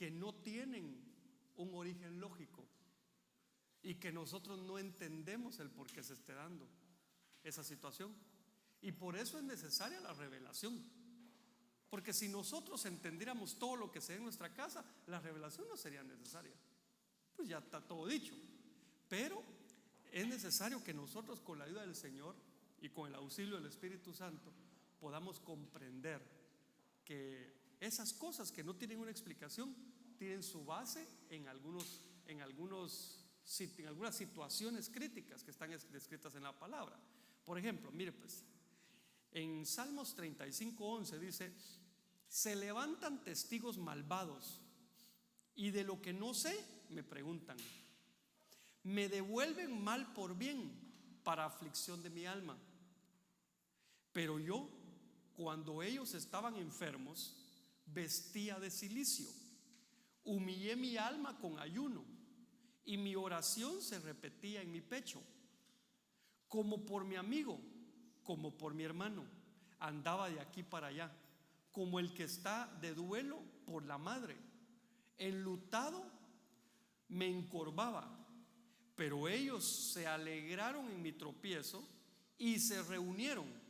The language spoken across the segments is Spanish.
que no tienen un origen lógico y que nosotros no entendemos el por qué se esté dando esa situación. Y por eso es necesaria la revelación, porque si nosotros entendiéramos todo lo que se da en nuestra casa, la revelación no sería necesaria, pues ya está todo dicho. Pero es necesario que nosotros, con la ayuda del Señor y con el auxilio del Espíritu Santo, podamos comprender que esas cosas que no tienen una explicación tienen su base en algunas situaciones críticas que están descritas en la palabra. Por ejemplo, mire pues, en Salmos 35:11 dice: se levantan testigos malvados y de lo que no sé me preguntan. Me devuelven mal por bien para aflicción de mi alma. Pero yo, cuando ellos estaban enfermos, vestía de cilicio. Humillé mi alma con ayuno y mi oración se repetía en mi pecho. Como por mi amigo, como por mi hermano, andaba de aquí para allá, como el que está de duelo por la madre. Enlutado me encorvaba, pero ellos se alegraron en mi tropiezo y se reunieron.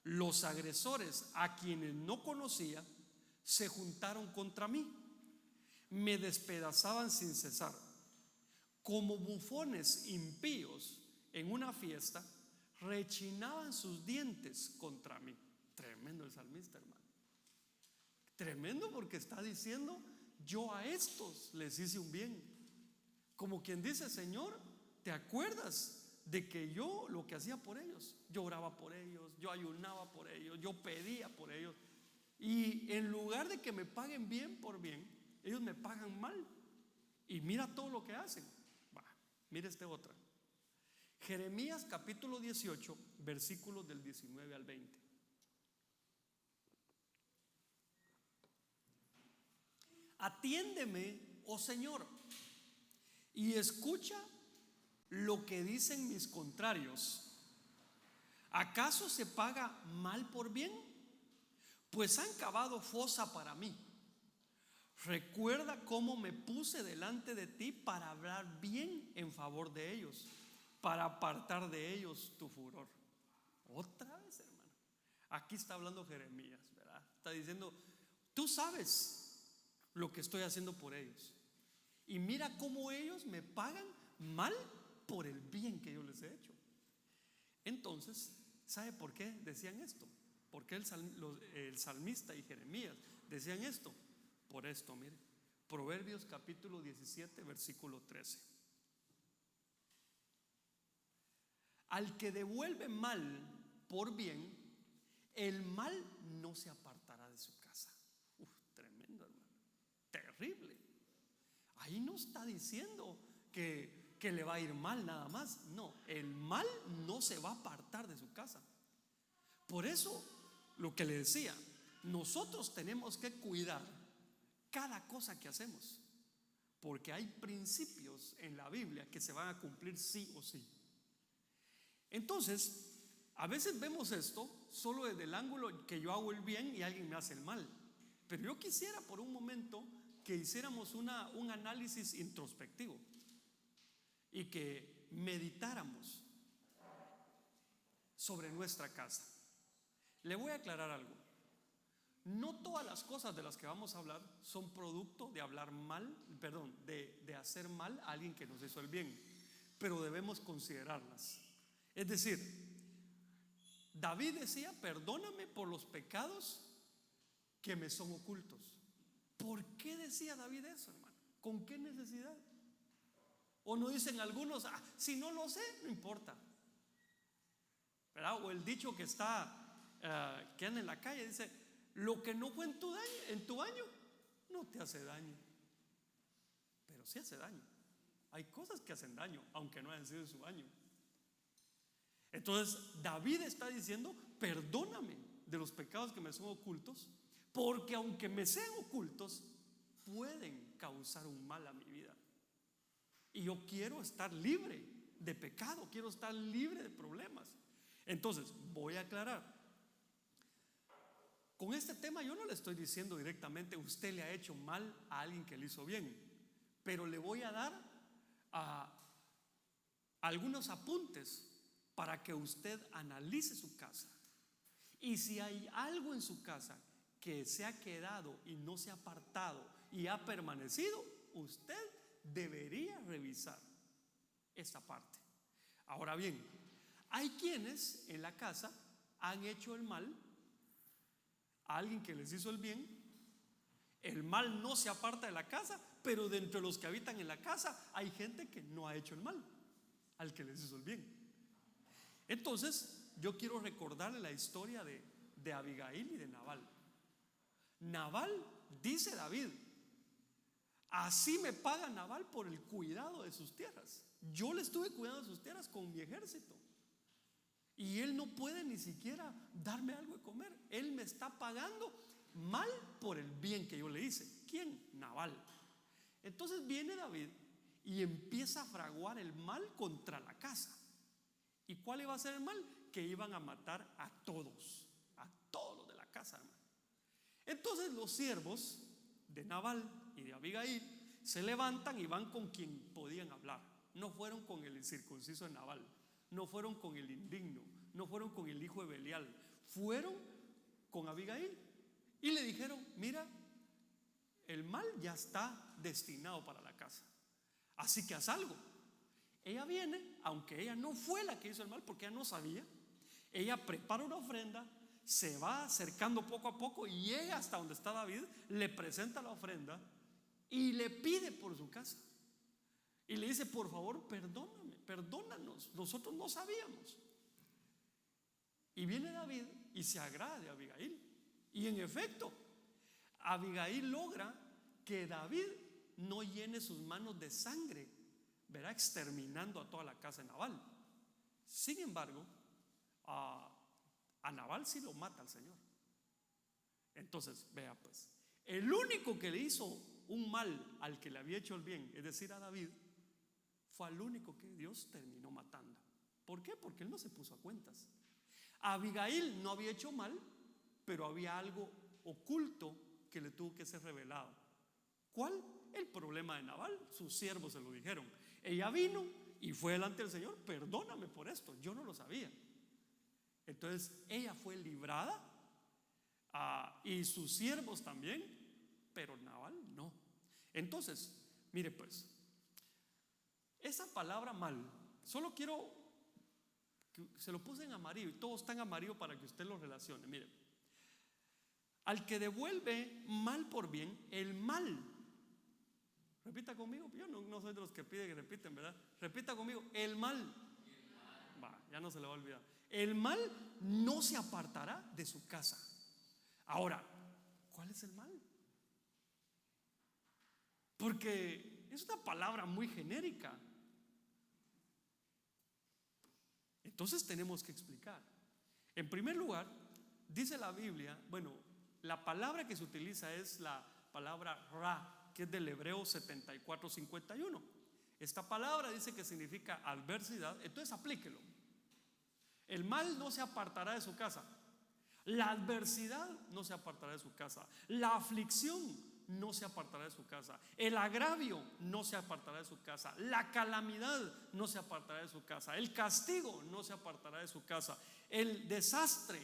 Los agresores, a quienes no conocía, se juntaron contra mí. Me despedazaban sin cesar. Como bufones impíos en una fiesta, rechinaban sus dientes contra mí. Tremendo el salmista, hermano. Tremendo, porque está diciendo: yo a estos les hice un bien. Como quien dice: Señor, ¿te acuerdas de que yo lo que hacía por ellos? Yo oraba por ellos, yo ayunaba por ellos, yo pedía por ellos. Y en lugar de que me paguen bien por bien, ellos me pagan mal. Y mira todo lo que hacen. Mira otra. Jeremías capítulo 18, versículos del 19 al 20. Atiéndeme, oh Señor, y escucha lo que dicen mis contrarios. ¿Acaso se paga mal por bien? Pues han cavado fosa para mí. Recuerda cómo me puse delante de ti para hablar bien en favor de ellos, para apartar de ellos tu furor. Otra vez, hermano. Aquí está hablando Jeremías, ¿verdad? Está diciendo: tú sabes lo que estoy haciendo por ellos, y mira cómo ellos me pagan mal por el bien que yo les he hecho. Entonces, ¿sabe por qué decían esto? ¿Por qué el salmista y Jeremías decían esto? Por esto, mire, Proverbios capítulo 17, versículo 13. Al que devuelve mal por bien, el mal no se apartará de su casa. Tremendo, hermano. Terrible. Ahí no está diciendo que le va a ir mal nada más. No, el mal no se va a apartar de su casa. Por eso, lo que le decía, nosotros tenemos que cuidar cada cosa que hacemos, porque hay principios en la Biblia que se van a cumplir sí o sí. Entonces, a veces vemos esto solo desde el ángulo que yo hago el bien y alguien me hace el mal. Pero yo quisiera por un momento que hiciéramos un análisis introspectivo y que meditáramos sobre nuestra casa. Le voy a aclarar algo. No todas las cosas de las que vamos a hablar son producto de hablar mal, de hacer mal a alguien que nos hizo el bien, pero debemos considerarlas. Es decir, David decía: perdóname por los pecados que me son ocultos. ¿Por qué decía David eso, hermano? ¿Con qué necesidad? O no dicen algunos: si no lo sé, no importa, ¿verdad? O el dicho que está que anda en la calle, dice: lo que no fue en tu año no te hace daño. Pero sí hace daño. Hay cosas que hacen daño aunque no hayan sido en su año. Entonces David está diciendo: perdóname de los pecados que me son ocultos, porque aunque me sean ocultos, pueden causar un mal a mi vida. Y yo quiero estar libre de pecado, quiero estar libre de problemas. Entonces voy a aclarar: Con este tema yo no le estoy diciendo directamente usted le ha hecho mal a alguien que le hizo bien, pero le voy a dar algunos apuntes para que usted analice su casa. Y si hay algo en su casa que se ha quedado y no se ha apartado y ha permanecido, usted debería revisar esta parte. Ahora bien, hay quienes en la casa han hecho el mal a alguien que les hizo el bien. El mal no se aparta de la casa, pero dentro de los que habitan en la casa hay gente que no ha hecho el mal al que les hizo el bien. Entonces yo quiero recordarle la historia de Abigail y de Nabal. Nabal, dice David, así me paga Nabal por el cuidado de sus tierras. Yo le estuve cuidando de sus tierras con mi ejército, y él no puede ni siquiera darme algo de comer. Él me está pagando mal por el bien que yo le hice. ¿Quién? Nabal. Entonces viene David y empieza a fraguar el mal contra la casa. ¿Y cuál iba a ser el mal? Que iban a matar a todos los de la casa, hermano. Entonces los siervos de Nabal y de Abigail se levantan y van con quien podían hablar. No fueron con el incircunciso de Nabal, no fueron con el indigno, no fueron con el hijo de Belial, fueron con Abigail y le dijeron: mira, el mal ya está destinado para la casa, así que haz algo. Ella viene, aunque ella no fue la que hizo el mal, porque ella no sabía. Ella prepara una ofrenda, se va acercando poco a poco y llega hasta donde está David, le presenta la ofrenda y le pide por su casa. Y le dice: por favor, perdónanos, nosotros no sabíamos. Y viene David y se agrada de Abigail. Y en efecto, Abigail logra que David no llene sus manos de sangre, verá, exterminando a toda la casa de Nabal. Sin embargo, a Nabal sí lo mata el Señor. Entonces, vea pues, el único que le hizo un mal al que le había hecho el bien, es decir, a David, fue al único que Dios terminó matando. ¿Por qué? Porque él no se puso a cuentas. Abigail no había hecho mal, pero había algo oculto que le tuvo que ser revelado. ¿Cuál? El problema de Nabal. Sus siervos se lo dijeron. Ella vino y fue delante del Señor: perdóname por esto, yo no lo sabía. Entonces ella fue librada, y sus siervos también, pero Nabal no. Entonces, mire pues, esa palabra mal, solo quiero que se lo puse en amarillo, y todo está en amarillo para que usted lo relacione. Mire, al que devuelve mal por bien, el mal, repita conmigo, yo no soy de los que piden que repiten, ¿verdad? Repita conmigo: el mal. Va, ya no se le va a olvidar. El mal no se apartará de su casa. Ahora, ¿cuál es el mal? Porque es una palabra muy genérica. Entonces tenemos que explicar. En primer lugar, dice la Biblia, bueno, la palabra que se utiliza es la palabra ra, que es del hebreo 74:51. Esta palabra dice que significa adversidad. Entonces aplíquelo. El mal no se apartará de su casa. La adversidad no se apartará de su casa. La aflicción no se apartará de su casa. El agravio no se apartará de su casa. La calamidad no se apartará de su casa. El castigo no se apartará de su casa. El desastre,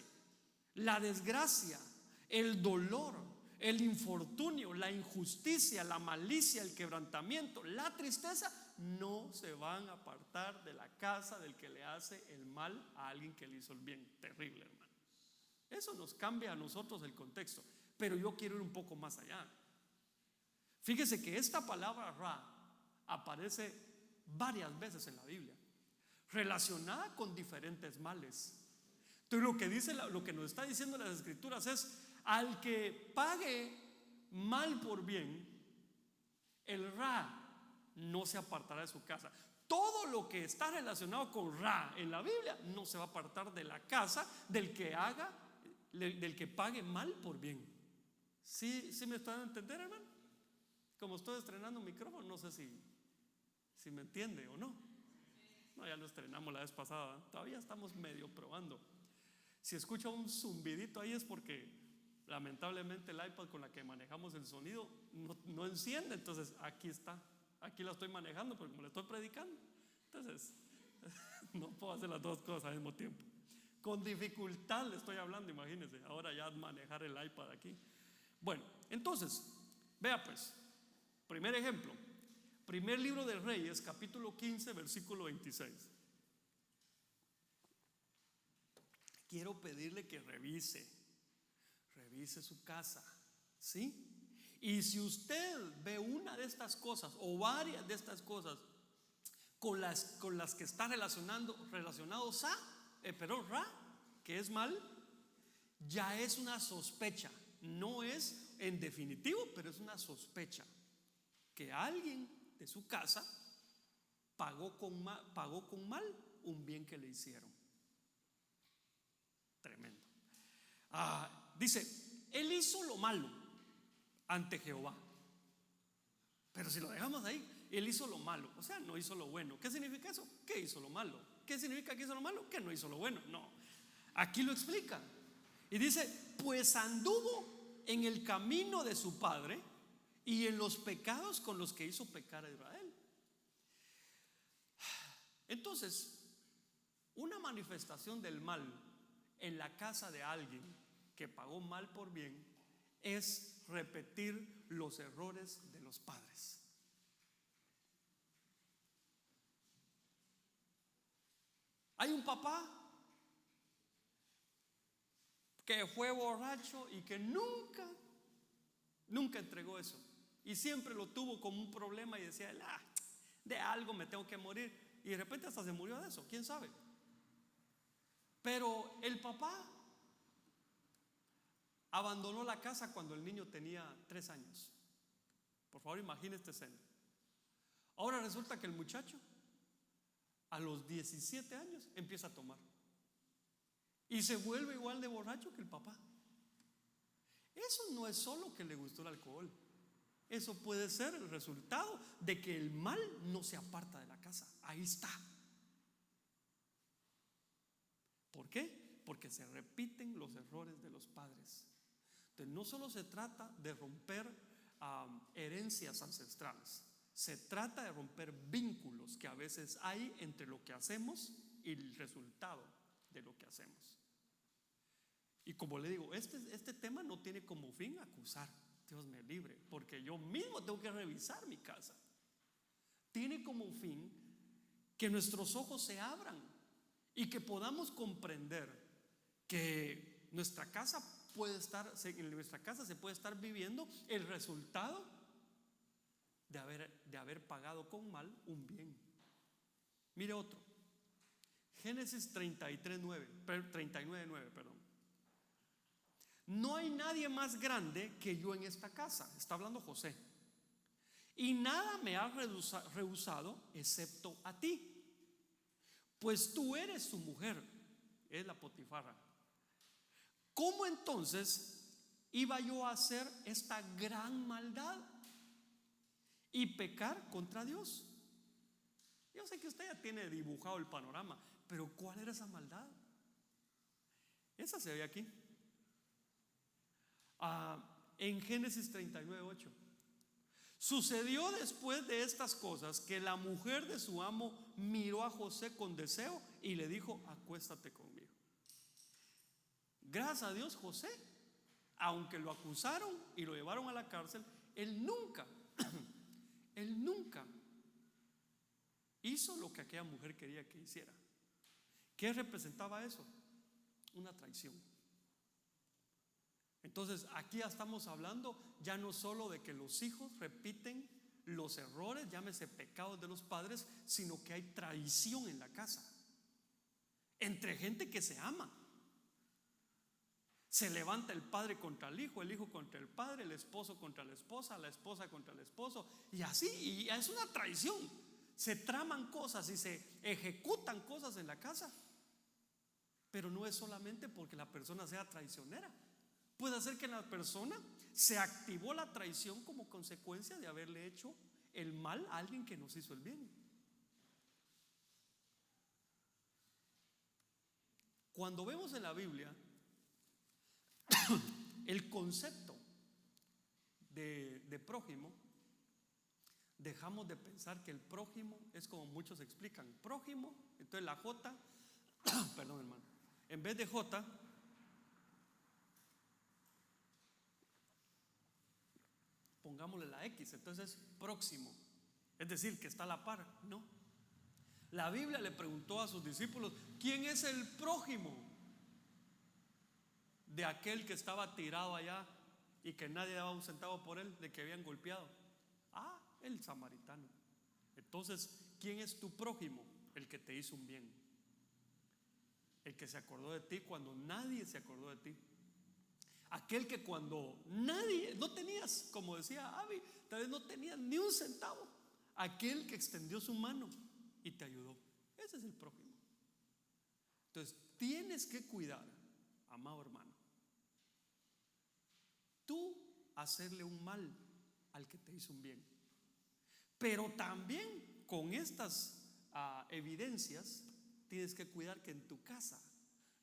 la desgracia, el dolor, el infortunio, la injusticia, la malicia, el quebrantamiento, la tristeza no se van a apartar de la casa del que le hace el mal a alguien que le hizo el bien. Terrible, hermano. Eso nos cambia a nosotros el contexto, pero yo quiero ir un poco más allá. Fíjese que esta palabra ra aparece varias veces en la Biblia, relacionada con diferentes males. Entonces lo que nos está diciendo las Escrituras es: al que pague mal por bien, el ra no se apartará de su casa. Todo lo que está relacionado con ra en la Biblia no se va a apartar de la casa del que pague mal por bien. ¿Sí me están a entender, hermano? Como estoy estrenando un micrófono, no sé si me entiende o no. No, ya lo estrenamos la vez pasada, todavía estamos medio probando. Si escucha un zumbidito ahí es porque Lamentablemente el iPad con la que manejamos el sonido no enciende, entonces aquí está, aquí la estoy manejando, pero como le estoy predicando, entonces no puedo hacer las dos cosas al mismo tiempo. Con dificultad le estoy hablando, imagínense, ahora ya manejar el iPad aquí. Bueno, entonces, vea pues, primer ejemplo, primer libro de Reyes, capítulo 15, versículo 26. Quiero pedirle que revise su casa, ¿sí? Y si usted ve una de estas cosas o varias de estas cosas con las que está relacionados Ra, que es mal, ya es una sospecha. No es en definitivo, pero es una sospecha que alguien de su casa pagó con mal un bien que le hicieron. Tremendo. Dice, él hizo lo malo ante Jehová. Pero si lo dejamos ahí, él hizo lo malo, o sea, no hizo lo bueno. ¿Qué significa eso? Que hizo lo malo. ¿Qué significa que hizo lo malo? Que no hizo lo bueno. No, aquí lo explica. Y dice, pues anduvo en el camino de su padre y en los pecados con los que hizo pecar a Israel. Entonces, una manifestación del mal en la casa de alguien que pagó mal por bien es repetir los errores de los padres. Hay un papá que fue borracho y que nunca entregó eso, y siempre lo tuvo como un problema y decía, de algo me tengo que morir, y de repente hasta se murió de eso, quién sabe. Pero el papá abandonó la casa cuando el niño tenía 3 años. Por favor, imagine esta escena. Ahora resulta que el muchacho a los 17 años empieza a tomar y se vuelve igual de borracho que el papá. Eso no es solo que le gustó el alcohol, eso puede ser el resultado de que el mal no se aparta de la casa. Ahí está. ¿Por qué? Porque se repiten los errores de los padres. Entonces no solo se trata de romper herencias ancestrales, se trata de romper vínculos que a veces hay entre lo que hacemos y el resultado de lo que hacemos. Y como le digo, este tema no tiene como fin acusar, Dios me libre, porque yo mismo tengo que revisar mi casa. Tiene como fin que nuestros ojos se abran y que podamos comprender que en nuestra casa se puede estar viviendo el resultado de haber pagado con mal un bien. Mire otro, Génesis 39:9, perdón. No hay nadie más grande que yo en esta casa, está hablando José, y nada me ha rehusado excepto a ti, pues tú eres su mujer, es la Potifara. ¿Cómo entonces iba yo a hacer esta gran maldad y pecar contra Dios? Yo sé que usted ya tiene dibujado el panorama, pero ¿cuál era esa maldad? Esa se ve aquí. En Génesis 39:8. Sucedió después de estas cosas que la mujer de su amo miró a José con deseo y le dijo, acuéstate conmigo. Gracias a Dios, José, aunque lo acusaron y lo llevaron a la cárcel, él nunca hizo lo que aquella mujer quería que hiciera. ¿Qué representaba eso? Una traición. Entonces aquí ya estamos hablando ya no solo de que los hijos repiten los errores, llámese pecados de los padres, sino que hay traición en la casa entre gente que se ama. Se levanta el padre contra el hijo contra el padre, el esposo contra la esposa contra el esposo, y así, y es una traición. Se traman cosas y se ejecutan cosas en la casa, pero no es solamente porque la persona sea traicionera. Puede ser que en la persona se activó la traición como consecuencia de haberle hecho el mal a alguien que nos hizo el bien. Cuando vemos en la Biblia el concepto de prójimo, dejamos de pensar que el prójimo es como muchos explican. Prójimo, entonces la J, perdón hermano, en vez de J, pongámosle la X, entonces próximo, es decir, que está a la par. No. La Biblia le preguntó a sus discípulos: ¿quién es el prójimo de aquel que estaba tirado allá y que nadie daba un centavo por él, de que habían golpeado? Ah, el samaritano. Entonces, ¿quién es tu prójimo? El que te hizo un bien, el que se acordó de ti cuando nadie se acordó de ti, aquel que cuando nadie, no tenías, como decía Abby, tal vez no tenías ni un centavo, aquel que extendió su mano y te ayudó. Ese es el prójimo. Entonces tienes que cuidar, amado hermano, tú hacerle un mal al que te hizo un bien, pero también con estas evidencias tienes que cuidar que en tu casa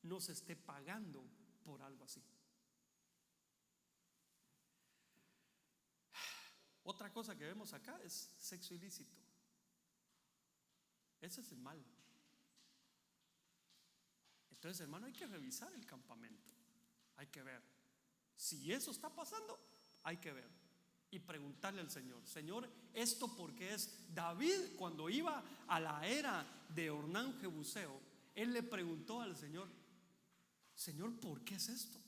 no se esté pagando por algo así. Otra cosa que vemos acá es sexo ilícito. Ese es el mal. Entonces, hermano, hay que revisar el campamento. Hay que ver si eso está pasando. Hay que ver y preguntarle al Señor: Señor, ¿esto por qué es? David, cuando iba a la era de Ornán Jebuseo, él le preguntó al Señor: Señor, ¿por qué es esto?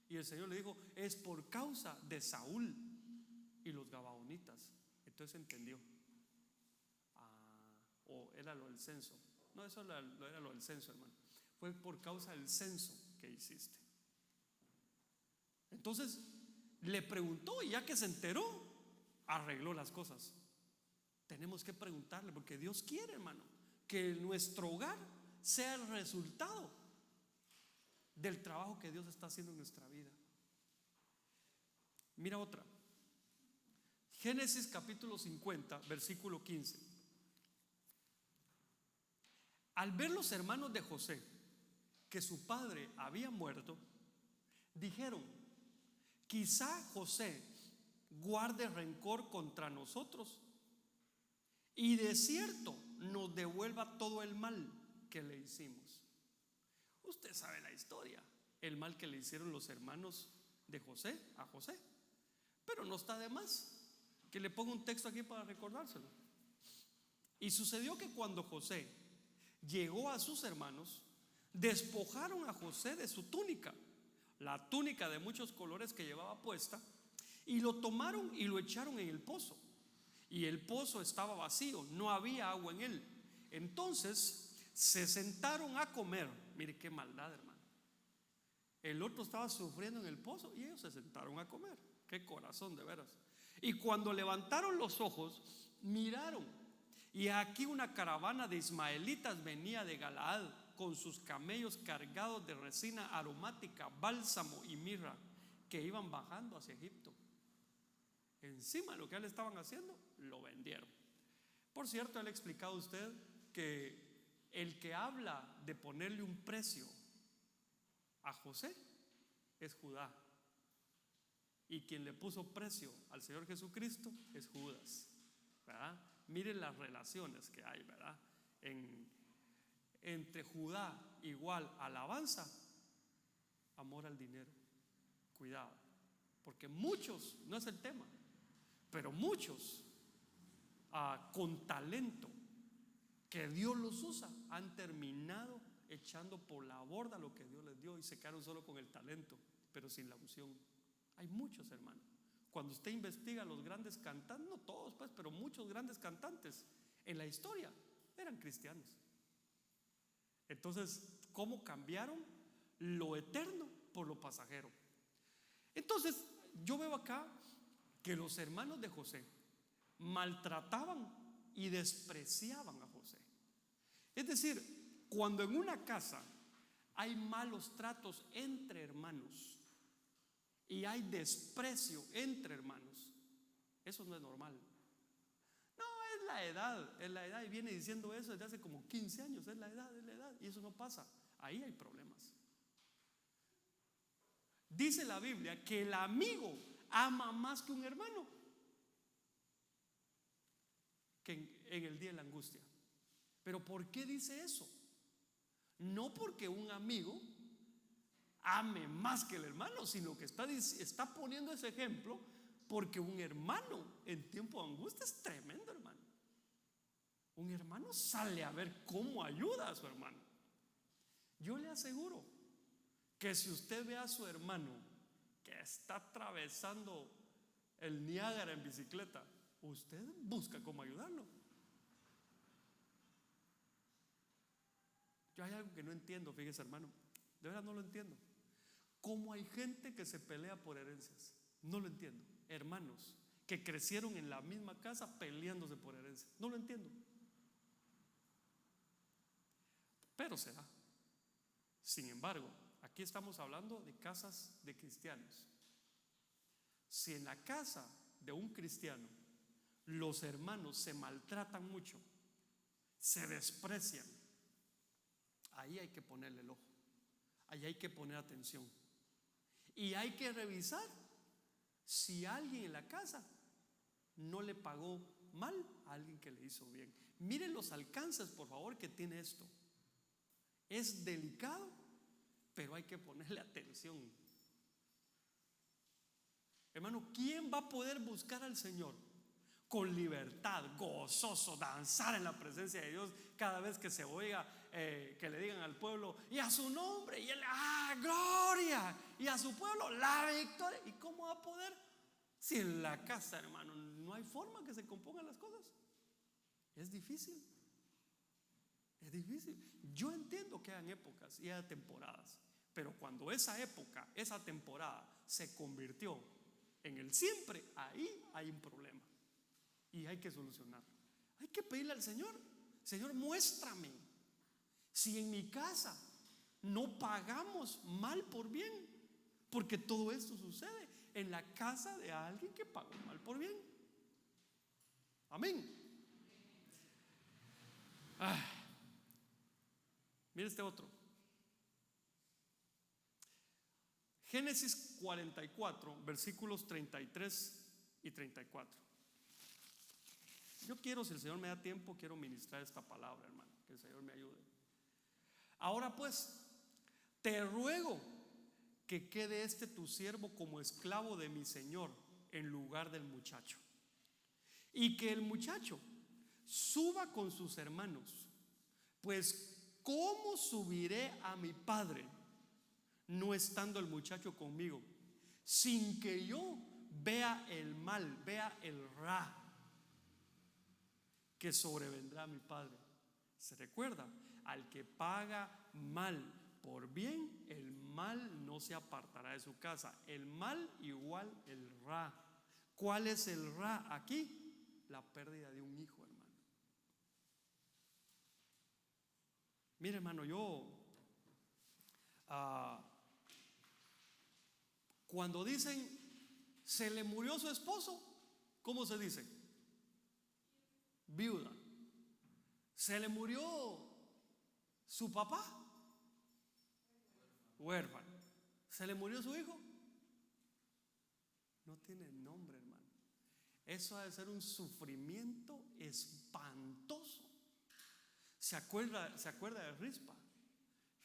Y el Señor le dijo: es por causa de Saúl y los gabaonitas. Entonces entendió. O era lo del censo. No, eso era lo del censo, hermano. Fue por causa del censo que hiciste. Entonces le preguntó, y ya que se enteró, arregló las cosas. Tenemos que preguntarle, porque Dios quiere, hermano, que nuestro hogar sea el resultado del trabajo que Dios está haciendo en nuestra vida. Mira otra. Génesis capítulo 50, versículo 15. Al ver los hermanos de José que su padre había muerto, dijeron: quizá José guarde rencor contra nosotros y de cierto nos devuelva todo el mal que le hicimos. Usted sabe la historia, el mal que le hicieron los hermanos de José a José, pero no está de más que le ponga un texto aquí para recordárselo. Y sucedió que cuando José llegó a sus hermanos, despojaron a José de su túnica, la túnica de muchos colores que llevaba puesta, y lo tomaron y lo echaron en el pozo. Y el pozo estaba vacío, no había agua en él. Entonces se sentaron a comer. Mire qué maldad, hermano. El otro estaba sufriendo en el pozo y ellos se sentaron a comer. Qué corazón, de veras. Y cuando levantaron los ojos, miraron, y aquí una caravana de ismaelitas venía de Galaad con sus camellos cargados de resina aromática, bálsamo y mirra, que iban bajando hacia Egipto. Encima de lo que le estaban haciendo, lo vendieron. Por cierto, le he explicado a usted que el que habla de ponerle un precio a José es Judá, y quien le puso precio al Señor Jesucristo es Judas, ¿verdad? Miren las relaciones que hay, ¿verdad? Entre Judá igual alabanza, amor al dinero. Cuidado, porque muchos, no es el tema, pero muchos con talento que Dios los usa han terminado echando por la borda lo que Dios les dio y se quedaron solo con el talento, pero sin la unción. Hay muchos, hermanos. Cuando usted investiga los grandes cantantes, no todos pues, pero muchos grandes cantantes en la historia eran cristianos. Entonces, ¿cómo cambiaron lo eterno por lo pasajero? Entonces, yo veo acá que los hermanos de José maltrataban y despreciaban a José. Es decir, cuando en una casa hay malos tratos entre hermanos y hay desprecio entre hermanos, eso no es normal. No, es la edad, y viene diciendo eso desde hace como 15 años, es la edad, y eso no pasa. Ahí hay problemas. Dice la Biblia que el amigo ama más que un hermano, que en el día de la angustia. ¿Pero por qué dice eso? No porque un amigo ame más que el hermano, sino que está poniendo ese ejemplo porque un hermano en tiempo de angustia es tremendo, hermano. Un hermano sale a ver cómo ayuda a su hermano. Yo le aseguro que si usted ve a su hermano que está atravesando el Niágara en bicicleta, usted busca cómo ayudarlo. Yo hay algo que no entiendo, fíjese, hermano, de verdad no lo entiendo. ¿Cómo hay gente que se pelea por herencias? No lo entiendo. Hermanos que crecieron en la misma casa peleándose por herencias. No lo entiendo. Pero se da. Sin embargo, aquí estamos hablando de casas de cristianos. Si en la casa de un cristiano los hermanos se maltratan mucho, se desprecian, ahí hay que ponerle el ojo, ahí hay que poner atención. Y hay que revisar si alguien en la casa no le pagó mal a alguien que le hizo bien. Miren los alcances, por favor, que tiene esto. Es delicado, pero hay que ponerle atención. Hermano, ¿quién va a poder buscar al Señor con libertad, gozoso, danzar en la presencia de Dios cada vez que se oiga que le digan al pueblo y a su nombre y él, gloria, y a su pueblo la victoria? ¿Y cómo va a poder si en la casa, hermano, no hay forma que se compongan las cosas? Es difícil. Es difícil. Yo entiendo que hayan épocas y hay temporadas, pero cuando esa época, esa temporada se convirtió en el siempre, ahí hay un problema y hay que solucionarlo. Hay que pedirle al Señor: Señor, muéstrame si en mi casa no pagamos mal por bien, porque todo esto sucede en la casa de alguien que pagó mal por bien. Amén. Mire este otro. Génesis 44, versículos 33 y 34. Yo quiero, si el Señor me da tiempo, quiero ministrar esta palabra, hermano. Que el Señor me ayude. Ahora pues, te ruego que quede tu siervo como esclavo de mi señor en lugar del muchacho, y que el muchacho suba con sus hermanos, pues ¿cómo subiré a mi padre no estando el muchacho conmigo, sin que yo vea el mal, vea el ra que sobrevendrá a mi padre? Se recuerda, al que paga mal por bien, el mal no se apartará de su casa. El mal igual el ra. ¿Cuál es el ra aquí? La pérdida de un hijo, hermano. Mire, hermano, yo cuando dicen se le murió su esposo, ¿cómo se dice? Viuda. Se le murió su papá, huérfano. Se le murió su hijo, no tiene nombre, hermano. Eso ha de ser un sufrimiento espantoso. ¿Se acuerda de Rispa?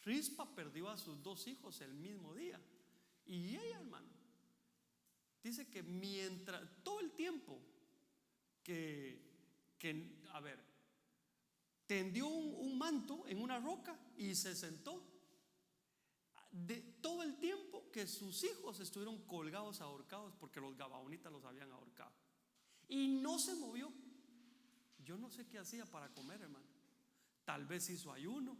Rispa perdió a sus 2 hijos el mismo día. Y ella, hermano, dice que mientras todo el tiempo tendió un manto en una roca y se sentó, de todo el tiempo que sus hijos estuvieron colgados, ahorcados, porque los gabaonitas los habían ahorcado, y no se movió. Yo no sé qué hacía para comer, hermano. Tal vez hizo ayuno,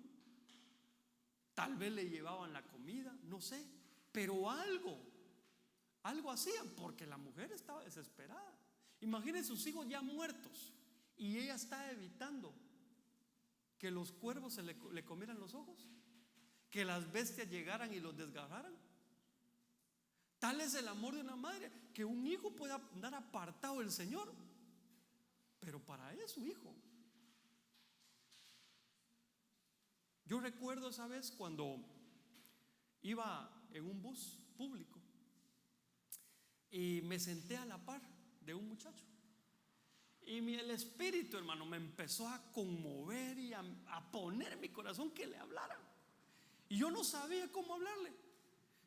tal vez le llevaban la comida, no sé, pero algo hacían, porque la mujer estaba desesperada. Imagínense sus hijos ya muertos y ella está evitando que los cuervos le comieran los ojos, que las bestias llegaran y los desgarraran. Tal es el amor de una madre, que un hijo pueda andar apartado del Señor, pero para ella es su hijo. Yo recuerdo esa vez cuando iba en un bus público y me senté a la par de un muchacho. Y el espíritu, hermano, me empezó a conmover y a poner en mi corazón que le hablara. Y yo no sabía cómo hablarle.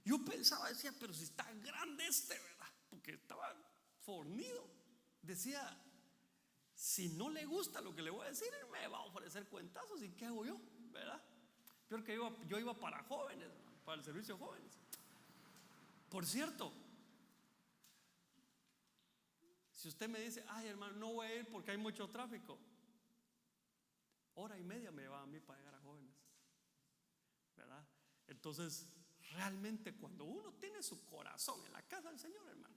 Yo pensaba, decía, pero si está grande ¿verdad? Porque estaba fornido. Decía, si no le gusta lo que le voy a decir, me va a ofrecer cuentazos. ¿Y qué hago yo? ¿Verdad? Peor que yo iba para jóvenes, para el servicio de jóvenes. Por cierto, si usted me dice, ay hermano, no voy a ir porque hay mucho tráfico, 1:30 me va a mí para llegar a jóvenes, ¿verdad? Entonces, realmente cuando uno tiene su corazón en la casa del Señor, hermano,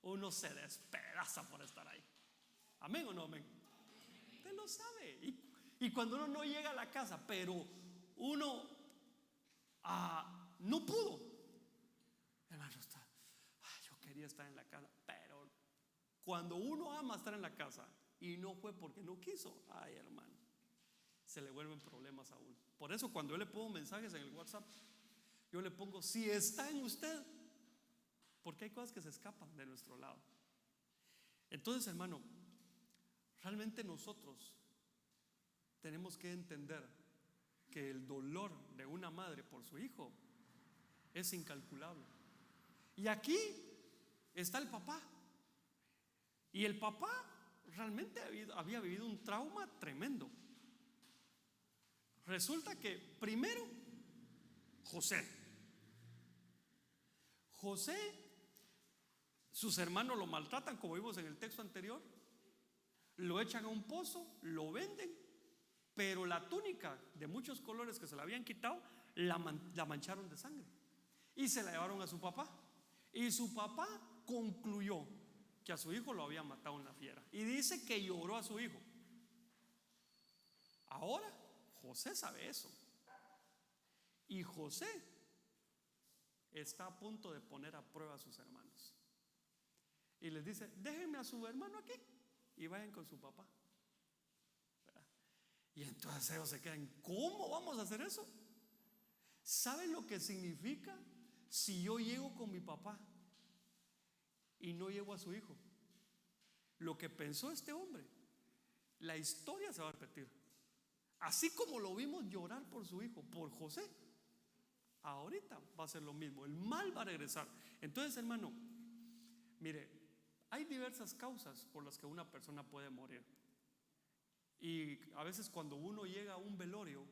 uno se despedaza por estar ahí. ¿Amén o no amén? Usted lo sabe. Y cuando uno no llega a la casa, pero uno no pudo, hermano, yo quería estar en la casa, pero cuando uno ama estar en la casa y no fue porque no quiso, ay hermano, se le vuelven problemas a uno. Por eso cuando yo le pongo mensajes en el WhatsApp, yo le pongo, si está en usted, porque hay cosas que se escapan de nuestro lado. Entonces, hermano, realmente nosotros tenemos que entender que el dolor de una madre por su hijo es incalculable. Y aquí está el papá. Y el papá realmente había vivido un trauma tremendo. Resulta que primero, José, sus hermanos lo maltratan, como vimos en el texto anterior, lo echan a un pozo, lo venden, pero la túnica de muchos colores que se le habían quitado, la mancharon de sangre y se la llevaron a su papá. Y su papá concluyó que a su hijo lo había matado una fiera y dice que lloró a su hijo. Ahora José sabe eso, y José está a punto de poner a prueba a sus hermanos y les dice, déjenme a su hermano aquí y vayan con su papá, ¿verdad? Y entonces ellos se quedan, ¿cómo vamos a hacer eso? ¿Saben lo que significa si yo llego con mi papá y no llevo a su hijo? Lo que pensó este hombre, la historia se va a repetir. Así como lo vimos llorar por su hijo, por José, ahorita va a ser lo mismo, el mal va a regresar. Entonces, hermano, mire, hay diversas causas por las que una persona puede morir. Y a veces cuando uno llega a un velorio,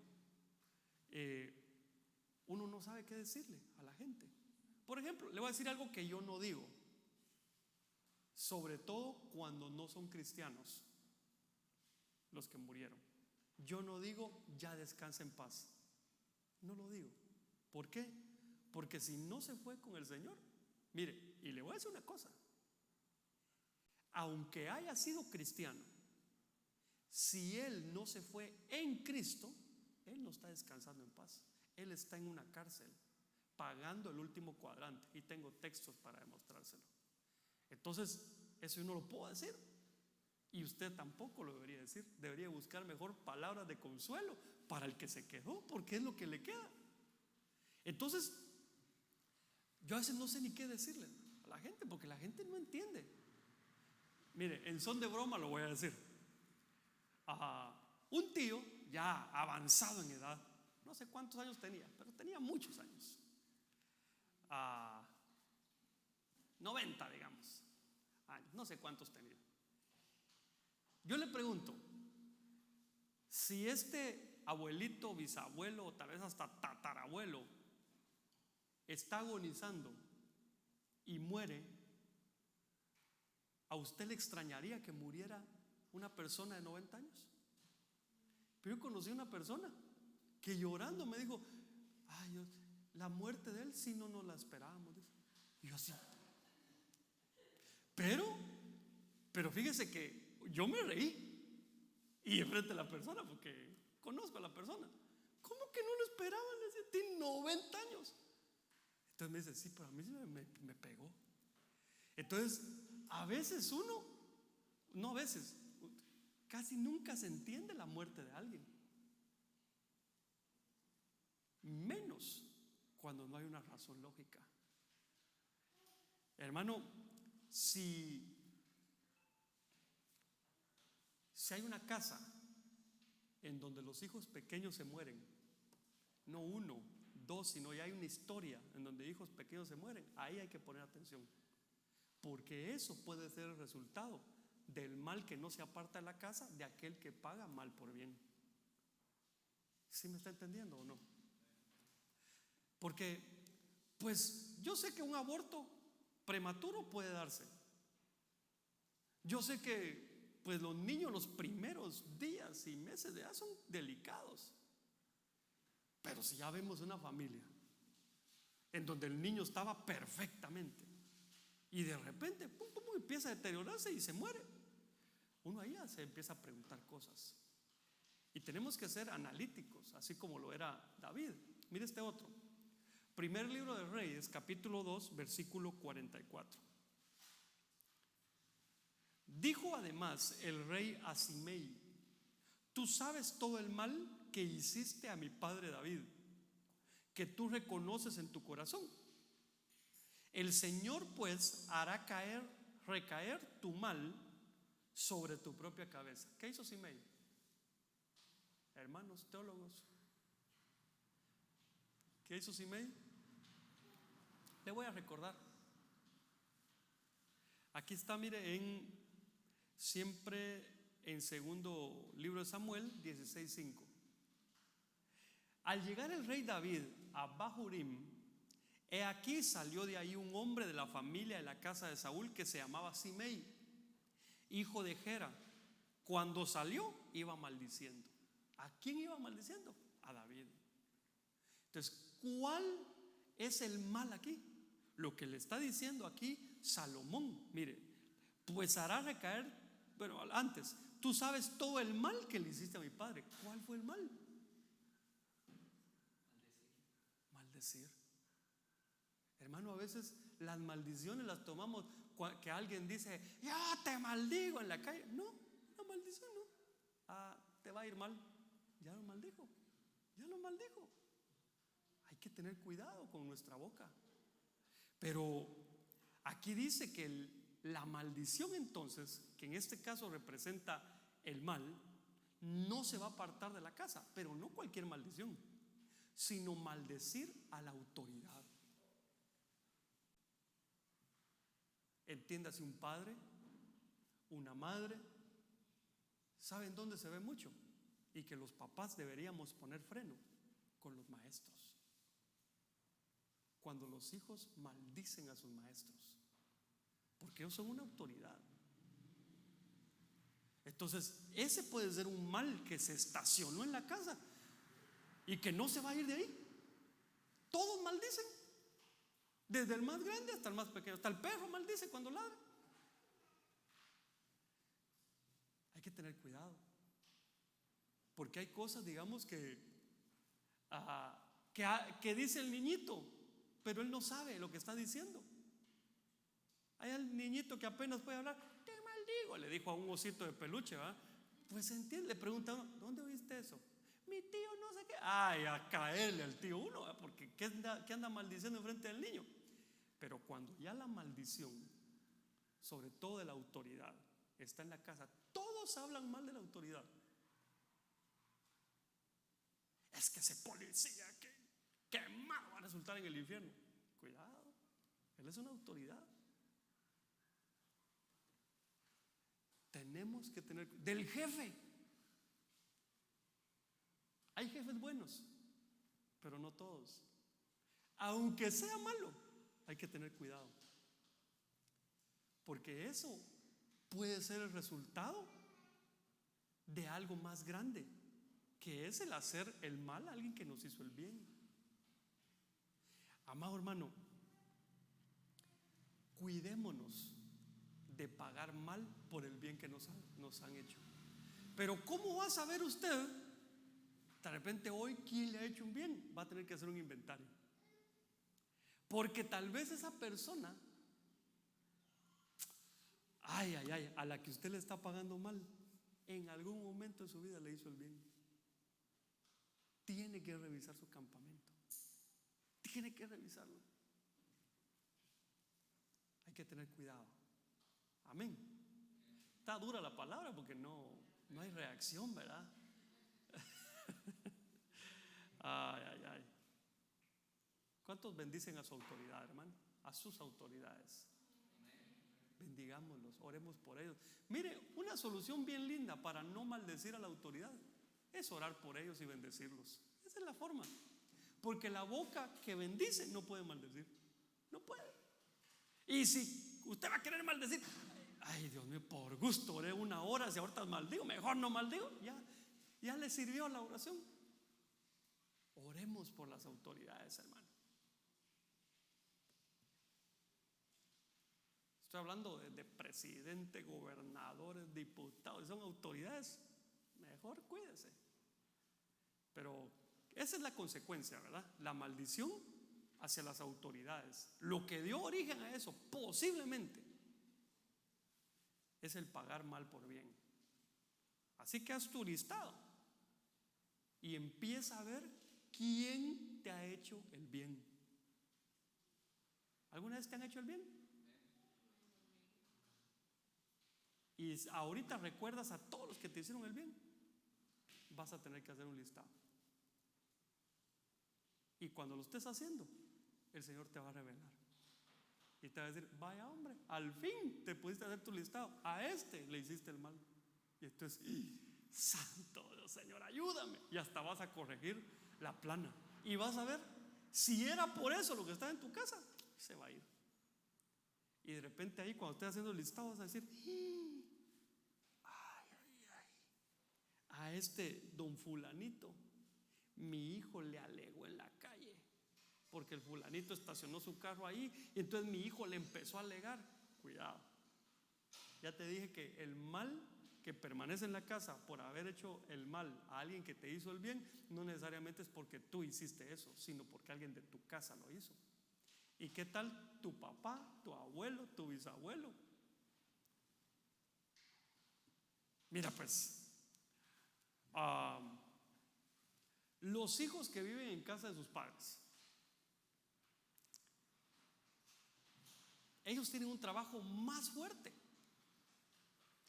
uno no sabe qué decirle a la gente. Por ejemplo, le voy a decir algo que yo no digo, sobre todo cuando no son cristianos los que murieron. Yo no digo, ya descansa en paz. No lo digo. ¿Por qué? Porque si no se fue con el Señor, mire, y le voy a decir una cosa, aunque haya sido cristiano, si él no se fue en Cristo, él no está descansando en paz. Él está en una cárcel pagando el último cuadrante, y tengo textos para demostrárselo. Entonces, eso yo no lo puedo decir, y usted tampoco lo debería decir. Debería buscar mejor palabras de consuelo para el que se quedó, porque es lo que le queda. Entonces, yo a veces no sé ni qué decirle a la gente, porque la gente no entiende. Mire, en son de broma lo voy a decir. Un tío ya avanzado en edad, no sé cuántos años tenía, pero tenía muchos años, 90 digamos, no sé cuántos tenía. Yo le pregunto, si este abuelito, bisabuelo o tal vez hasta tatarabuelo está agonizando y muere, ¿a usted le extrañaría que muriera una persona de 90 años? Pero yo conocí a una persona que llorando me dijo, ay, la muerte de él sí no nos la esperábamos. Y yo así, pero fíjese que yo me reí, y enfrente a la persona, porque conozco a la persona. ¿Cómo que no lo esperaban? Tiene 90 años. Entonces me dice, sí, pero a mí me pegó. Entonces, a veces casi nunca se entiende la muerte de alguien, menos cuando no hay una razón lógica. Hermano, si hay una casa en donde los hijos pequeños se mueren, no uno, dos, sino ya hay una historia en donde hijos pequeños se mueren, ahí hay que poner atención, porque eso puede ser el resultado del mal que no se aparta de la casa de aquel que paga mal por bien. ¿Sí me está entendiendo o no? Porque, pues, yo sé que un aborto prematuro puede darse. Yo sé que, pues, los niños los primeros días y meses de edad son delicados. Pero si ya vemos una familia en donde el niño estaba perfectamente y de repente pum, pum, empieza a deteriorarse y se muere, uno ahí ya se empieza a preguntar cosas. Y tenemos que ser analíticos, así como lo era David. Mire este otro. Primer libro de Reyes, capítulo 2, versículo 44. Dijo además el rey a Simei: tú sabes todo el mal que hiciste a mi padre David, que tú reconoces en tu corazón. El Señor pues hará recaer tu mal sobre tu propia cabeza. ¿Qué hizo Simei? Hermanos teólogos, ¿qué hizo Simei? Le voy a recordar. Aquí está, mire, siempre en segundo libro de Samuel 16:5. Al llegar el rey David a Bahurim, he aquí salió de ahí un hombre de la familia de la casa de Saúl que se llamaba Simei, hijo de Gera. Cuando salió iba maldiciendo. ¿A quién iba maldiciendo? A David. Entonces, ¿cuál es el mal aquí? Lo que le está diciendo aquí Salomón. Mire, pues hará recaer, pero antes, tú sabes todo el mal que le hiciste a mi padre. ¿Cuál fue el mal? Maldecir. Hermano, a veces las maldiciones las tomamos que alguien dice: yo te maldigo en la calle. No, la maldición no. Te va a ir mal. Ya lo maldijo. Ya lo maldijo. Hay que tener cuidado con nuestra boca. Pero aquí dice que la maldición, entonces, que en este caso representa el mal, no se va a apartar de la casa, pero no cualquier maldición, sino maldecir a la autoridad. Entiéndase, un padre, una madre. ¿Saben dónde se ve mucho? Y que los papás deberíamos poner freno: con los maestros. Cuando los hijos maldicen a sus maestros, porque ellos son una autoridad. Entonces, ese puede ser un mal que se estacionó en la casa y que no se va a ir de ahí. Todos maldicen, desde el más grande hasta el más pequeño. Hasta el perro maldice cuando ladra. Hay que tener cuidado, porque hay cosas, digamos, que dice el niñito, pero él no sabe lo que está diciendo. Hay el niñito que apenas puede hablar: te maldigo, le dijo a un osito de peluche, ¿va? Pues entiende, le pregunta uno: ¿dónde oíste eso? Mi tío no sé qué. Ay, a caerle al tío uno, ¿va? Porque ¿qué anda maldiciendo enfrente del niño? Pero cuando ya la maldición, sobre todo de la autoridad, está en la casa, todos hablan mal de la autoridad. Es que ese policía, que malo va a resultar en el infierno. Cuidado, él es una autoridad. Tenemos que tener del jefe. Hay jefes buenos, pero no todos. Aunque sea malo, hay que tener cuidado, porque eso puede ser el resultado de algo más grande, que es el hacer el mal a alguien que nos hizo el bien. Amado hermano, cuidémonos de pagar mal por el bien que nos han hecho. Pero ¿cómo va a saber usted? De repente hoy, ¿quién le ha hecho un bien? Va a tener que hacer un inventario, porque tal vez esa persona, a la que usted le está pagando mal, en algún momento de su vida le hizo el bien. Tiene que revisar su campamento. Tiene que revisarlo. Hay que tener cuidado. Amén. Está dura la palabra porque no hay reacción, ¿verdad? Ay, ay, ay. ¿Cuántos bendicen a su autoridad, hermano? A sus autoridades. Bendigámoslos, oremos por ellos. Mire, una solución bien linda para no maldecir a la autoridad es orar por ellos y bendecirlos. Esa es la forma. Porque la boca que bendice no puede maldecir. No puede. Y si usted va a querer maldecir, ay Dios mío, por gusto oré 1 hora, si ahorita maldigo, mejor no maldigo. Ya le sirvió la oración. Oremos por las autoridades, hermano. Estoy hablando de presidente, gobernadores, diputados, son autoridades. Mejor cuídese. Pero esa es la consecuencia, ¿verdad? La maldición hacia las autoridades. Lo que dio origen a eso, posiblemente, es el pagar mal por bien. Así que haz tu listado y empieza a ver quién te ha hecho el bien. ¿Alguna vez te han hecho el bien? Y ahorita recuerdas a todos los que te hicieron el bien. Vas a tener que hacer un listado. Y cuando lo estés haciendo, el Señor te va a revelar. Y te va a decir, vaya hombre, al fin te pudiste hacer tu listado. A este le hiciste el mal. Y entonces, santo Dios, Señor, ayúdame. Y hasta vas a corregir la plana. Y vas a ver, si era por eso lo que está en tu casa, se va a ir. Y de repente ahí cuando estés haciendo el listado vas a decir, ay, a este don fulanito, mi hijo le alegó en la calle porque el fulanito estacionó su carro ahí y entonces mi hijo le empezó a alegar. Cuidado, ya te dije que el mal que permanece en la casa por haber hecho el mal a alguien que te hizo el bien, no necesariamente es porque tú hiciste eso, sino porque alguien de tu casa lo hizo. ¿Y qué tal tu papá, tu abuelo, tu bisabuelo? Mira pues, los hijos que viven en casa de sus padres, ellos tienen un trabajo más fuerte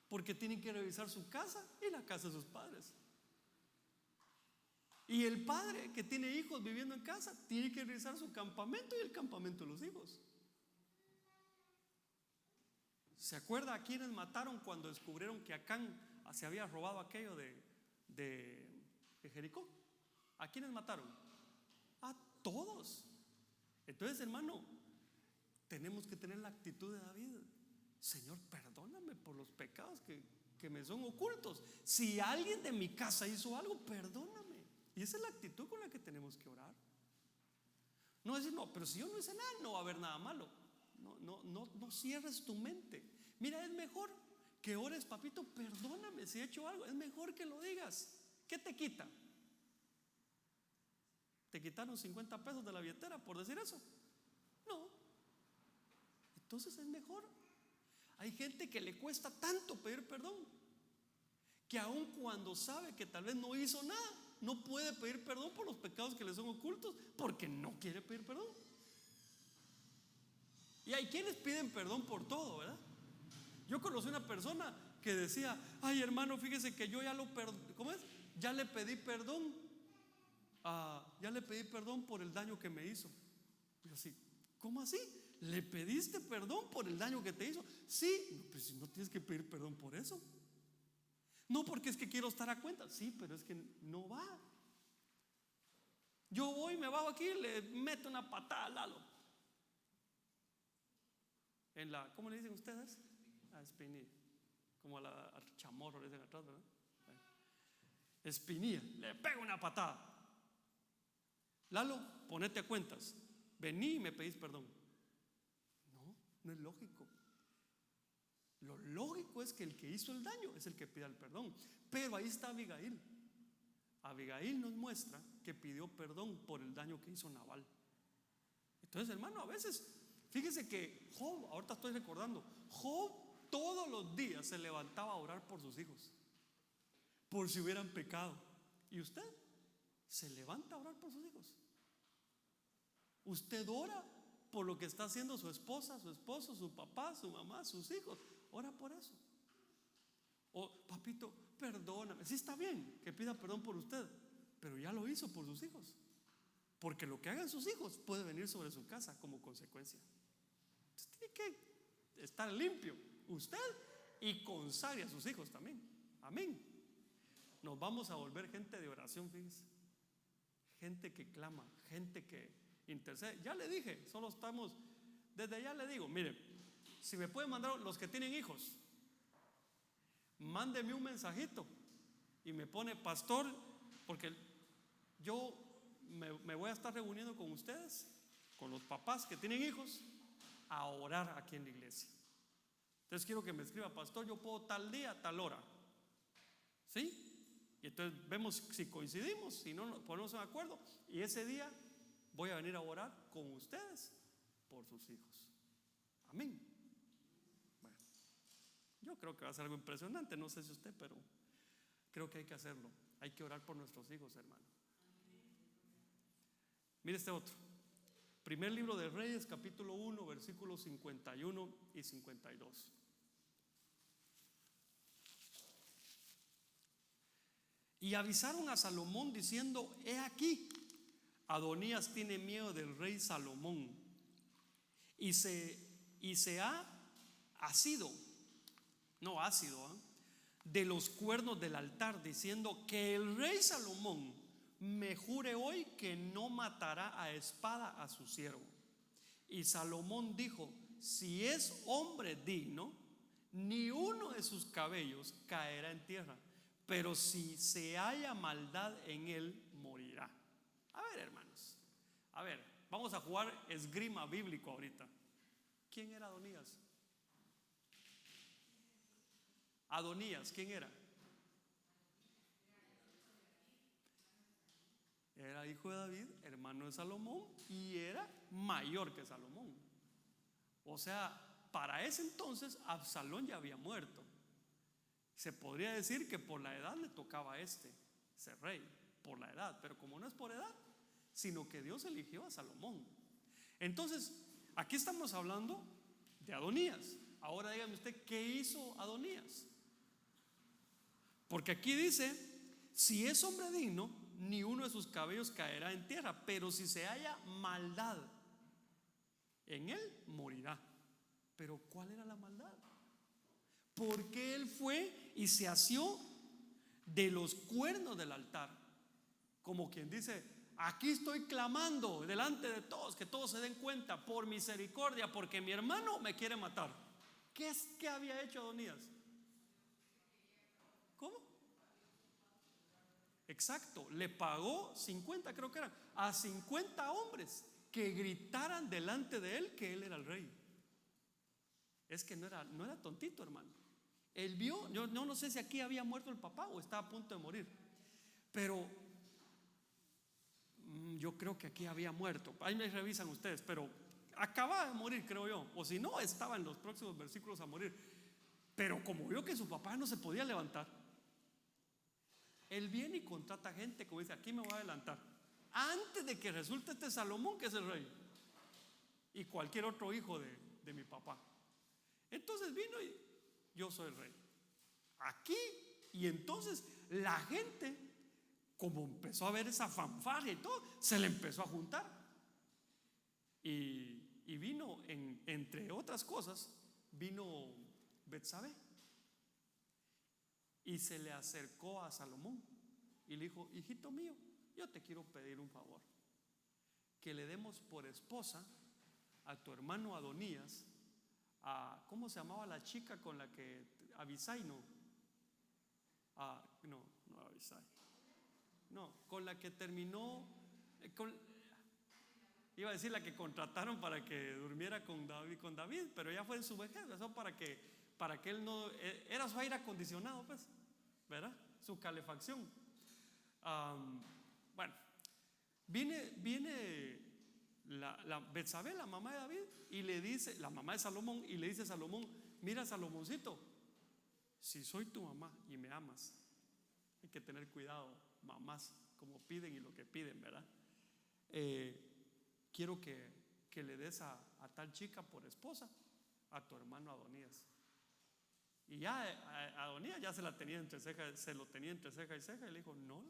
porque tienen que revisar su casa y la casa de sus padres. Y el padre que tiene hijos viviendo en casa tiene que revisar su campamento y el campamento de los hijos. ¿Se acuerda a quienes mataron cuando descubrieron que Acán se había robado aquello de Jericó? ¿A quiénes mataron? A todos. Entonces, hermano, tenemos que tener la actitud de David. Señor, perdóname por los pecados que me son ocultos. Si alguien de mi casa hizo algo, perdóname. Y esa es la actitud con la que tenemos que orar. No decir, no, pero si yo no hice nada, no va a haber nada malo. No cierres tu mente. Mira, es mejor que ores, papito, perdóname si he hecho algo. Es mejor que lo digas. ¿Qué te quita? ¿Te quitaron 50 pesos de la billetera por decir eso? No. Entonces es mejor. Hay gente que le cuesta tanto pedir perdón que aun cuando sabe que tal vez no hizo nada, no puede pedir perdón por los pecados que le son ocultos porque no quiere pedir perdón. Y hay quienes piden perdón por todo, ¿verdad? Yo conocí una persona que decía, ay hermano, fíjese que yo ya lo perdoné. ¿Cómo es? Ya le pedí perdón. Ya le pedí perdón por el daño que me hizo. Y así, ¿cómo así? ¿Le pediste perdón por el daño que te hizo? Sí, pero si no tienes que pedir perdón por eso. No, porque es que quiero estar a cuenta. Sí, pero es que no va. Yo voy, me bajo aquí, le meto una patada al Lalo. En la, ¿cómo le dicen ustedes? A espinilla. Como al chamorro le dicen atrás, ¿verdad? Espinilla, le pego una patada. Lalo, ponete a cuentas. Vení y me pedís perdón. No es lógico. Lo lógico es que el que hizo el daño es el que pida el perdón. Pero ahí está Abigail. Abigail nos muestra que pidió perdón por el daño que hizo Nabal. Entonces, hermano, a veces, fíjese que Job, ahorita estoy recordando, Job todos los días se levantaba a orar por sus hijos, por si hubieran pecado. ¿Y usted se levanta a orar por sus hijos? ¿Usted ora por lo que está haciendo su esposa, su esposo, su papá, su mamá, sus hijos. Ora por eso. O papito, perdóname. Sí, está bien que pida perdón por usted, pero ya lo hizo por sus hijos, porque lo que hagan sus hijos puede venir sobre su casa como consecuencia. Entonces tiene que estar limpio usted y consagre a sus hijos también. Amén. Nos vamos a volver gente de oración, fíjense. Gente que clama, gente que intercede. Ya le dije, solo estamos, desde ya le digo, mire, si me pueden mandar los que tienen hijos, mándeme un mensajito y me pone pastor, porque yo me voy a estar reuniendo con ustedes, con los papás que tienen hijos, a orar aquí en la iglesia. Entonces quiero que me escriba, pastor, yo puedo tal día, tal hora. ¿Sí? Y entonces vemos si coincidimos, si no nos ponemos de acuerdo, y ese día voy a venir a orar con ustedes por sus hijos. Amén. Bueno, yo creo que va a ser algo impresionante, no sé si usted, pero creo que hay que hacerlo. Hay que orar por nuestros hijos, hermano. Mire este otro. Primer libro de Reyes, capítulo 1, versículos 51 y 52. Y avisaron a Salomón diciendo: he aquí, Adonías tiene miedo del rey Salomón y se ha asido, no ácido, de los cuernos del altar, diciendo: que el rey Salomón me jure hoy que no matará a espada a su siervo. Y Salomón dijo: si es hombre digno, ni uno de sus cabellos caerá en tierra, pero si se halla maldad en él, morirá. A ver, hermanos, a ver, vamos a jugar esgrima bíblico ahorita. ¿Quién era Adonías? Adonías, ¿quién era? Era hijo de David, hermano de Salomón, y era mayor que Salomón. O sea, para ese entonces Absalón ya había muerto. Se podría decir que por la edad le tocaba a ser rey, por la edad, pero como no es por edad, sino que Dios eligió a Salomón. Entonces, aquí estamos hablando de Adonías. Ahora dígame usted, ¿qué hizo Adonías? Porque aquí dice: si es hombre digno, ni uno de sus cabellos caerá en tierra, pero si se halla maldad en él, morirá. Pero ¿cuál era la maldad? Porque él fue y se asió de los cuernos del altar, como quien dice: aquí estoy clamando delante de todos, que todos se den cuenta, por misericordia, porque mi hermano me quiere matar. ¿Qué había hecho Adonías? ¿Cómo? Exacto, le pagó 50, creo que eran, a 50 hombres que gritaran delante de él que él era el rey. Es que no era tontito, hermano. Él vio, yo no sé si aquí había muerto el papá o estaba a punto de morir, pero yo creo que aquí había muerto. Ahí me revisan ustedes, pero acababa de morir, creo yo, o si no, estaba en los próximos versículos a morir. Pero como vio que su papá no se podía levantar, él viene y contrata gente, como dice: aquí me voy a adelantar, antes de que resulte este Salomón que es el rey, y cualquier otro hijo de mi papá. Entonces vino y: yo soy el rey aquí. Y entonces la gente, como empezó a ver esa fanfarria y todo, se le empezó a juntar. Y vino, entre otras cosas, vino Betsabé. Y se le acercó a Salomón y le dijo: hijito mío, yo te quiero pedir un favor, que le demos por esposa a tu hermano Adonías, ¿cómo se llamaba la chica con la que Abisai? No, no Abisai, no, con la que terminó, iba a decir la que contrataron para que durmiera con David, pero ya fue en su vejez, eso para que él no, era su aire acondicionado, pues, ¿verdad? Su calefacción. Bueno, viene la Betsabé, la mamá de David, y le dice, la mamá de Salomón, y le dice a Salomón: mira, Salomoncito, si soy tu mamá y me amas, hay que tener cuidado, mamás, como piden y lo que piden, ¿verdad? Quiero que que le des a tal chica por esposa a tu hermano Adonías. Y ya Adonías ya se lo tenía entre ceja y ceja, y le dijo: no,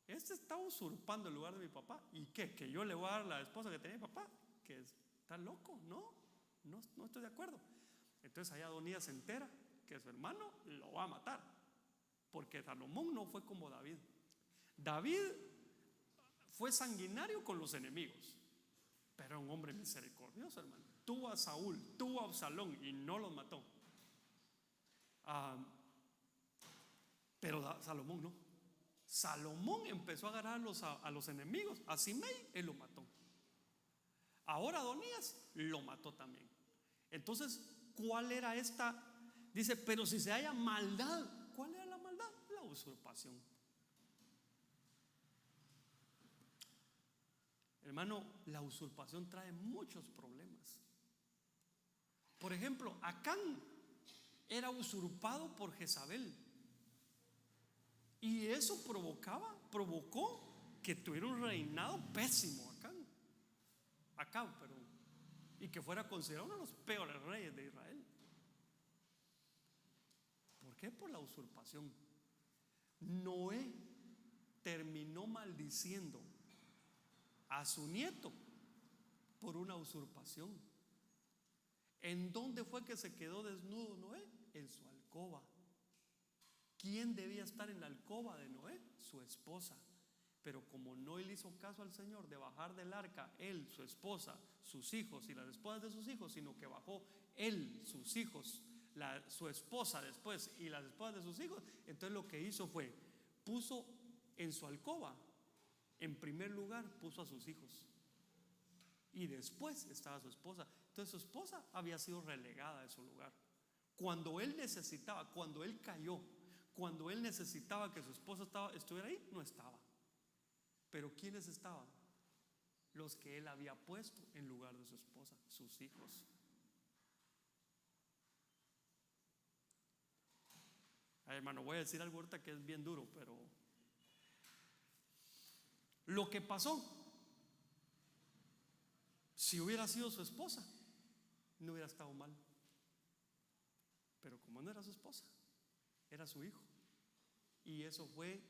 este está usurpando el lugar de mi papá. ¿Y qué? ¿Que yo le voy a dar la esposa que tenía mi papá? ¿Que está loco? No estoy de acuerdo. Entonces ahí Adonías se entera que su hermano lo va a matar, porque Salomón no fue como David. David fue sanguinario con los enemigos, pero era un hombre misericordioso, hermano. Tuvo a Saúl, tuvo a Absalón y no los mató. Pero Salomón no. Salomón empezó a agarrar a los enemigos. A Simei él lo mató. Ahora Adonías lo mató también. Entonces, ¿cuál era esta? Dice: pero si se halla maldad. ¿Cuál era la maldad? La usurpación. Hermano, la usurpación trae muchos problemas. Por ejemplo, Acán era usurpado por Jezabel, y eso provocó que tuviera un reinado pésimo Acab, perdón, y que fuera considerado uno de los peores reyes de Israel. ¿Por qué? Por la usurpación. Noé terminó maldiciendo a su nieto por una usurpación. ¿En dónde fue que se quedó desnudo Noé? En su alcoba. ¿Quién debía estar en la alcoba de Noé? Su esposa. Pero como no le hizo caso al Señor de bajar del arca, él, su esposa, sus hijos y las esposas de sus hijos, sino que bajó él, sus hijos, su esposa después y las esposas de sus hijos, entonces lo que hizo fue: puso en su alcoba, en primer lugar puso a sus hijos, y después estaba su esposa. Entonces su esposa había sido relegada de su lugar. Cuando él necesitaba, cuando él cayó, cuando él necesitaba que su esposa estuviera ahí, no estaba. Pero ¿quiénes estaban? Los que él había puesto en lugar de su esposa, sus hijos. Ay, hermano, voy a decir algo ahorita que es bien duro, pero lo que pasó, si hubiera sido su esposa, no hubiera estado mal. Pero como no era su esposa, era su hijo, y eso fue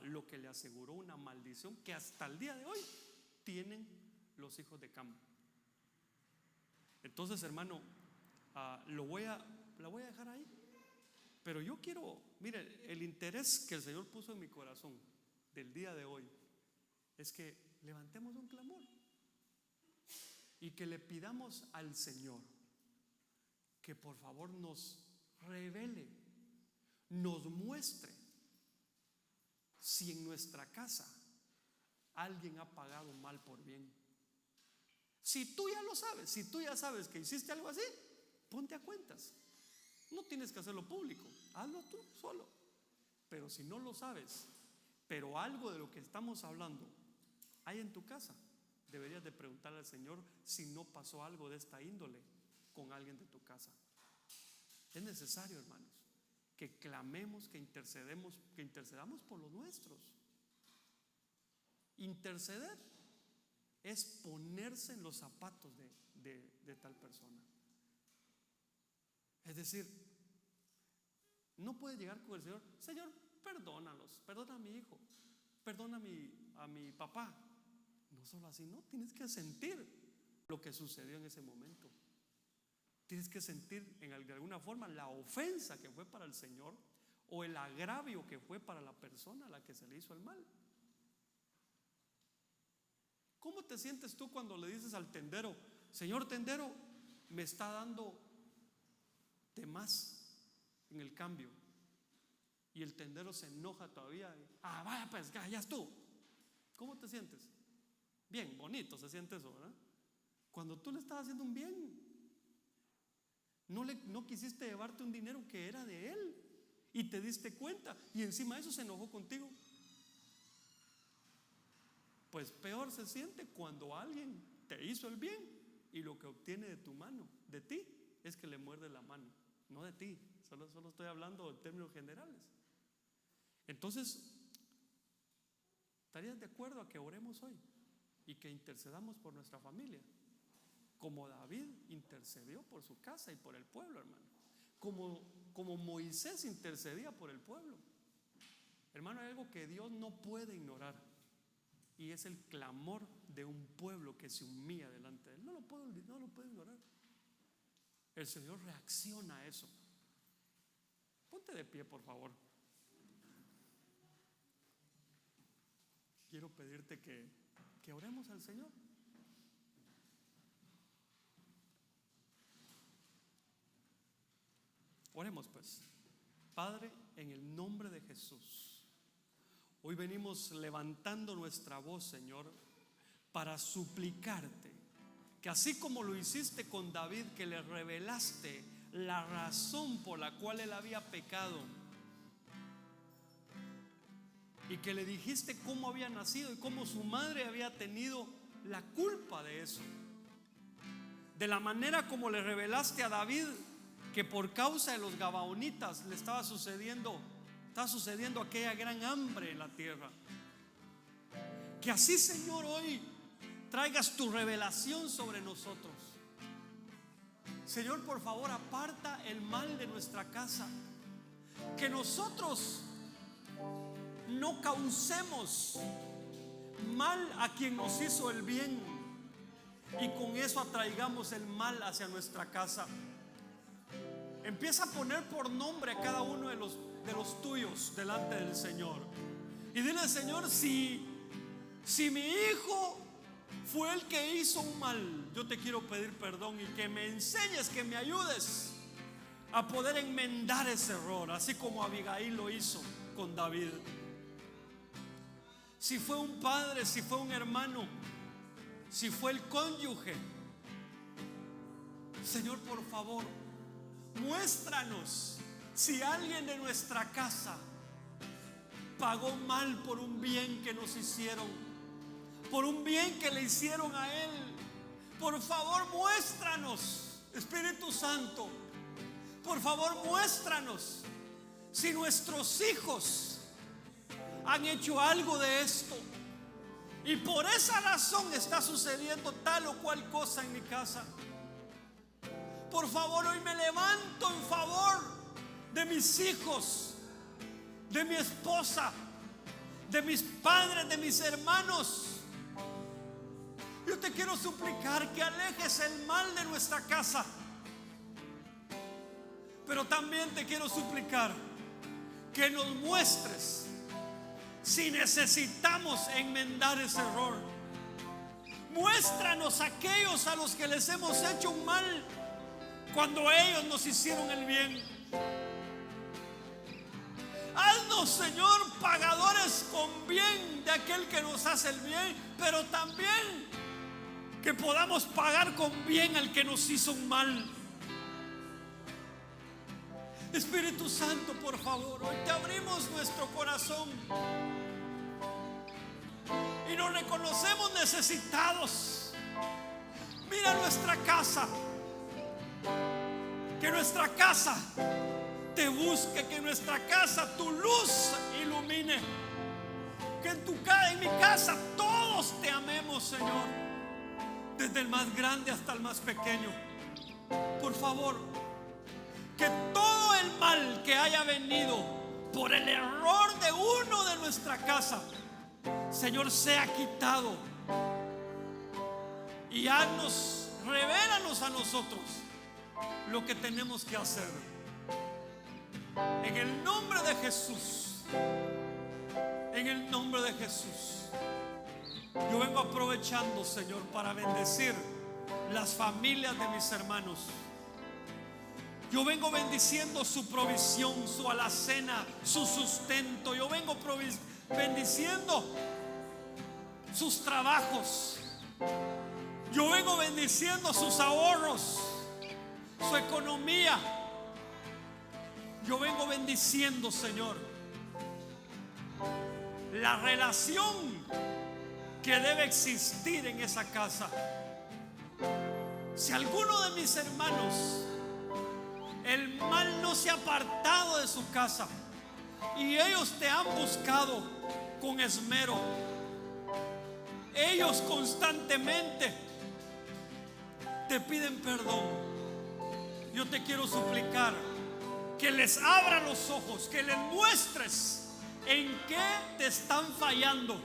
lo que le aseguró una maldición que hasta el día de hoy tienen los hijos de Cam. Entonces, hermano, la voy a dejar ahí. Pero yo quiero, mire, el interés que el Señor puso en mi corazón del día de hoy es que levantemos un clamor y que le pidamos al Señor que por favor nos revele, nos muestre si en nuestra casa alguien ha pagado mal por bien. Si tú ya lo sabes, si tú ya sabes que hiciste algo así, ponte a cuentas. No tienes que hacerlo público, hazlo tú solo. Pero si no lo sabes, pero algo de lo que estamos hablando hay en tu casa, deberías de preguntarle al Señor si no pasó algo de esta índole con alguien de tu casa. Es necesario, hermanos, que clamemos, que intercedamos por los nuestros. Interceder es ponerse en los zapatos de tal persona. Es decir, no puede llegar con el Señor: Señor, perdónalos, perdona a mi hijo, perdona a mi papá. No solo así, no, tienes que sentir lo que sucedió en ese momento. Tienes que sentir de alguna forma la ofensa que fue para el Señor, o el agravio que fue para la persona a la que se le hizo el mal. ¿Cómo te sientes tú cuando le dices al tendero: Señor tendero, me está dando de más en el cambio? Y el tendero se enoja todavía. Vaya pues, ya estuvo. ¿Cómo te sientes? Bien, bonito se siente eso, ¿verdad? Cuando tú le estabas haciendo un bien, no quisiste llevarte un dinero que era de él, y te diste cuenta, y encima de eso se enojó contigo. Pues peor se siente cuando alguien te hizo el bien y lo que obtiene de tu mano, de ti, es que le muerde la mano. No de ti, solo estoy hablando en términos generales. Entonces, ¿estarías de acuerdo a que oremos hoy y que intercedamos por nuestra familia, como David intercedió por su casa y por el pueblo, hermano, como Moisés intercedía por el pueblo. Hermano, hay algo que Dios no puede ignorar, y es el clamor de un pueblo que se humilla delante de Él. No lo puede ignorar. El Señor reacciona a eso. Ponte de pie, por favor. Quiero pedirte que oremos al Señor. Oremos pues. Padre, en el nombre de Jesús, hoy venimos levantando nuestra voz, Señor, para suplicarte que así como lo hiciste con David, que le revelaste la razón por la cual él había pecado y que le dijiste cómo había nacido y cómo su madre había tenido la culpa de eso, de la manera como le revelaste a David que por causa de los gabaonitas le estaba sucediendo aquella gran hambre en la tierra. Que así, Señor, hoy traigas tu revelación sobre nosotros. Señor, por favor, aparta el mal de nuestra casa. Que nosotros no causemos mal a quien nos hizo el bien y con eso atraigamos el mal hacia nuestra casa. Empieza a poner por nombre a cada uno de los tuyos delante del Señor. Y dile: Señor, si mi hijo fue el que hizo un mal, yo te quiero pedir perdón y que me enseñes, que me ayudes a poder enmendar ese error, así como Abigail lo hizo con David. Si fue un padre, si fue un hermano, si fue el cónyuge, Señor, por favor, muéstranos si alguien de nuestra casa pagó mal por un bien que nos hicieron, por un bien que le hicieron a él. Por favor, muéstranos, Espíritu Santo. Por favor, muéstranos si nuestros hijos han hecho algo de esto y por esa razón está sucediendo tal o cual cosa en mi casa. Por favor, hoy me levanto en favor de mis hijos, de mi esposa, de mis padres, de mis hermanos. Yo te quiero suplicar que alejes el mal de nuestra casa, pero también te quiero suplicar que nos muestres si necesitamos enmendar ese error. Muéstranos aquellos a los que les hemos hecho un mal cuando ellos nos hicieron el bien. Haznos, Señor, pagadores con bien de aquel que nos hace el bien, pero también que podamos pagar con bien al que nos hizo un mal. Espíritu Santo, por favor, hoy te abrimos nuestro corazón y nos reconocemos necesitados. Mira nuestra casa, que nuestra casa te busque, que nuestra casa tu luz ilumine, que en mi casa todos te amemos, Señor, desde el más grande hasta el más pequeño. Por favor, que todo el mal que haya venido por el error de uno de nuestra casa, Señor, sea quitado. Y revélanos a nosotros lo que tenemos que hacer. En el nombre de Jesús, en el nombre de Jesús, yo vengo aprovechando, Señor, para bendecir las familias de mis hermanos. Yo vengo bendiciendo su provisión, su alacena, su sustento. Yo vengo bendiciendo sus trabajos. Yo vengo bendiciendo sus ahorros, su economía. Yo vengo bendiciendo, Señor, la relación que debe existir en esa casa. Si alguno de mis hermanos, el mal no se ha apartado de su casa y ellos te han buscado con esmero, ellos constantemente te piden perdón. Yo te quiero suplicar que les abra los ojos, que les muestres en qué te están fallando,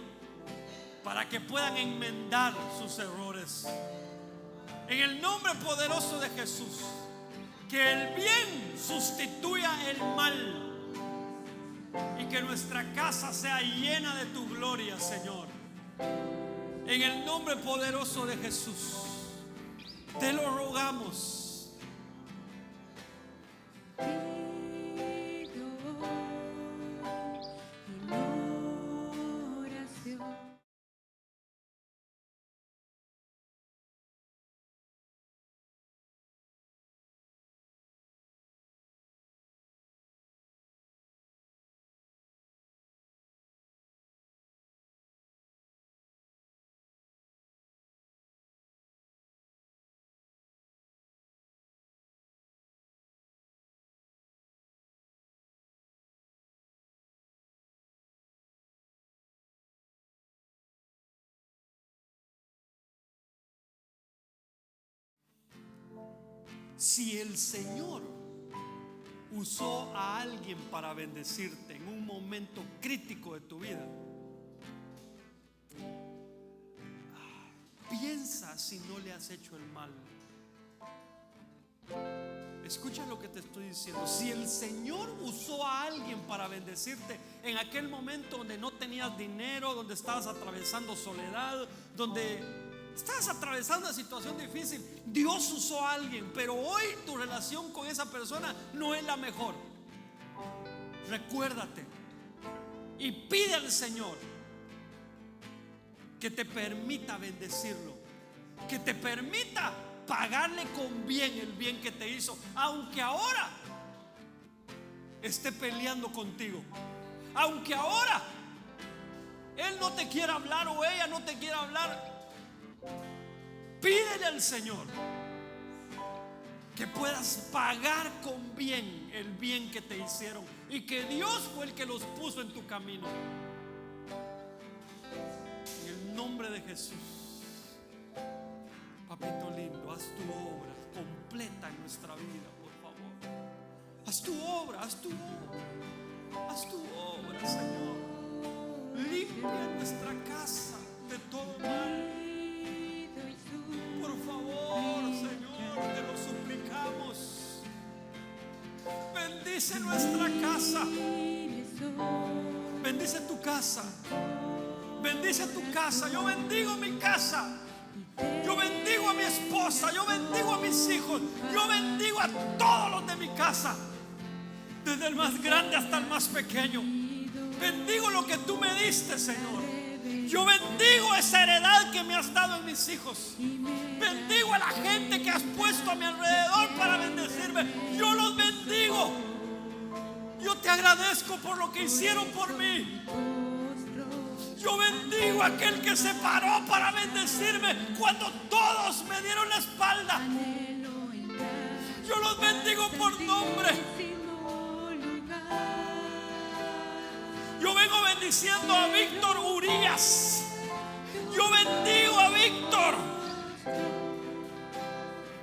para que puedan enmendar sus errores. En el nombre poderoso de Jesús, que el bien sustituya el mal y que nuestra casa sea llena de tu gloria, Señor. En el nombre poderoso de Jesús, te lo rogamos. Si el Señor usó a alguien para bendecirte en un momento crítico de tu vida, piensa si no le has hecho el mal. Escucha lo que te estoy diciendo. Si el Señor usó a alguien para bendecirte en aquel momento donde no tenías dinero, donde estabas atravesando soledad, donde estás atravesando una situación difícil, Dios usó a alguien, pero hoy tu relación con esa persona no es la mejor. Recuérdate y pide al Señor que te permita bendecirlo, que te permita pagarle con bien el bien que te hizo, aunque ahora esté peleando contigo, aunque ahora él no te quiera hablar o ella no te quiera hablar. Pídele al Señor que puedas pagar con bien el bien que te hicieron y que Dios fue el que los puso en tu camino. En el nombre de Jesús, papito lindo, haz tu obra completa en nuestra vida, por favor. Haz tu obra, haz tu obra, haz tu obra, Señor. Limpia nuestra casa de todo mal. Por favor, Señor, te lo suplicamos. Bendice nuestra casa. Bendice tu casa. Bendice tu casa. Yo bendigo mi casa. Yo bendigo a mi esposa. Yo bendigo a mis hijos. Yo bendigo a todos los de mi casa, desde el más grande hasta el más pequeño. Bendigo lo que tú me diste, Señor. Yo bendigo esa heredad que me has dado en mis hijos. Bendigo a la gente que has puesto a mi alrededor para bendecirme. Yo los bendigo. Yo te agradezco por lo que hicieron por mí. Yo bendigo a aquel que se paró para bendecirme cuando todos me dieron la espalda. Yo los bendigo por nombre. Yo vengo bendiciendo a Víctor Urias. Yo bendigo a Víctor.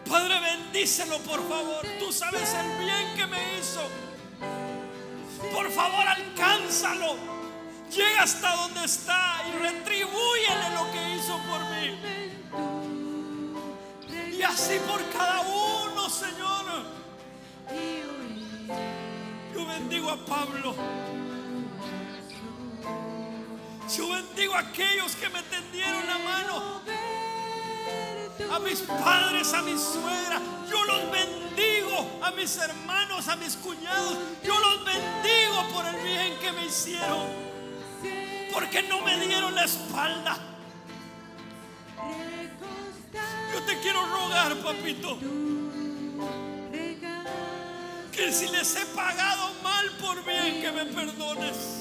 Padre, bendícelo, por favor. Tú sabes el bien que me hizo. Por favor, alcánzalo. Llega hasta donde está y retribúyele lo que hizo por mí. Y así por cada uno, Señor. Yo bendigo a Pablo. Yo bendigo a aquellos que me tendieron la mano, a mis padres, a mi suegra. Yo los bendigo, a mis hermanos, a mis cuñados. Yo los bendigo por el bien que me hicieron, porque no me dieron la espalda. Yo te quiero rogar, papito, que si les he pagado mal por bien, que me perdones.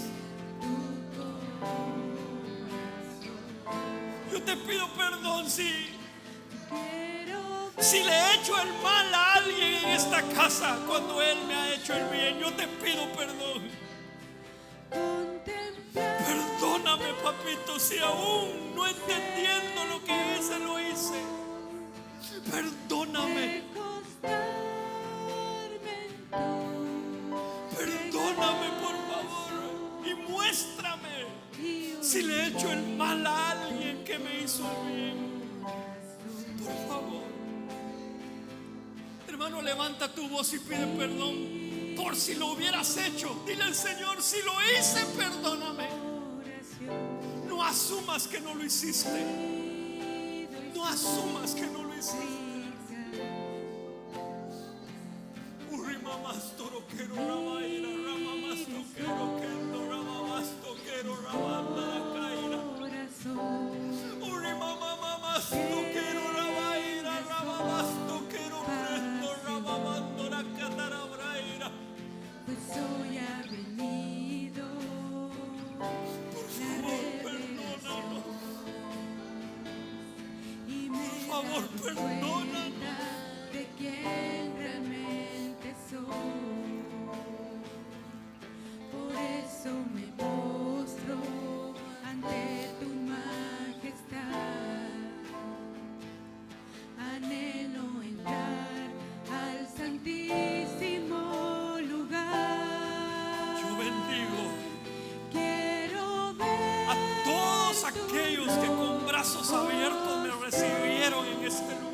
Yo te pido perdón si le he hecho el mal a alguien en esta casa cuando Él me ha hecho el bien. Yo te pido perdón. Perdóname, papi. papito, si aún no entendiendo lo que hice, lo hice. Perdóname. Perdóname, por favor. Y muéstrame si le he hecho el mal a alguien que me hizo bien. Por favor. Hermano, levanta tu voz y pide perdón por si lo hubieras hecho. Dile al Señor: si lo hice, perdóname. No asumas que no lo hiciste. No asumas que no lo hiciste. Mamás toroquero, rabaira, ramamás toquero, kendo, ramamás toquero, rabanda la caíra. Uri mamamás toquero, rabaira, ramamás toquero, kendo, ramamando la catarabraira. Pues hoy ha venido. Por favor, perdónanos. Por favor, perdónanos. De quién realmente soy. Por eso me postro ante tu majestad. Anhelo entrar al santísimo lugar. Yo bendigo Quiero ver a todos aquellos que con brazos abiertos me recibieron en este lugar.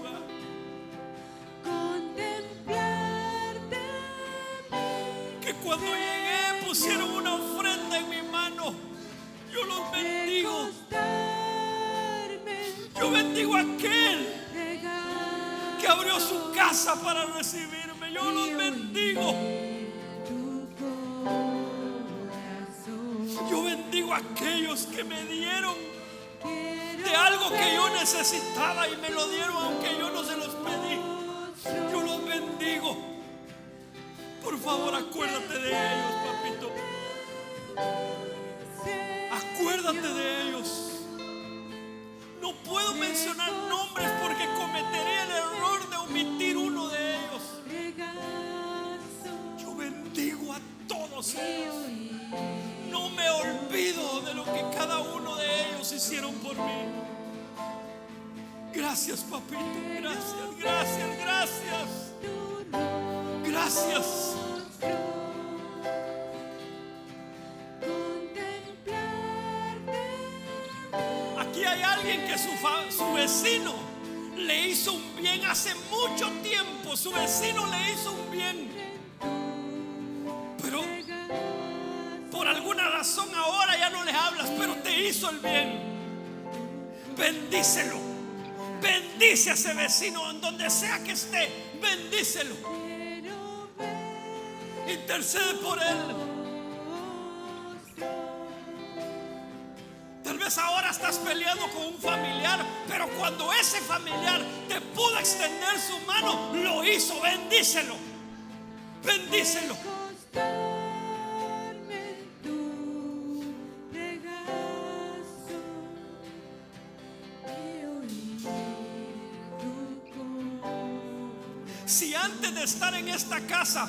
Que cuando llegué pusieron una ofrenda en mi mano. Yo los bendigo. Yo bendigo a aquel que abrió su casa para recibirme. Yo los bendigo. Yo bendigo a aquellos que me dieron de algo que yo necesitaba y me lo dieron aunque yo no se los pedí. Yo los bendigo. Por favor, acuérdate de ellos, papito. Acuérdate de ellos. No puedo mencionar nombres porque cometería el error de omitir uno de ellos. Yo bendigo a todos ellos. No me olvido de lo que cada uno de ellos hicieron por mí. Gracias, papito. Gracias, gracias, gracias. Gracias. Aquí hay alguien que su vecino le hizo un bien hace mucho tiempo. Su vecino le hizo un bien, pero por alguna razón ahora ya no le hablas, pero te hizo el bien. Bendícelo. Bendice a ese vecino en donde sea que esté. Bendícelo. Intercede por él. Tal vez ahora estás peleando con un familiar, pero cuando ese familiar te pudo extender su mano, lo hizo. Bendícelo. Bendícelo. Si antes de estar en esta casa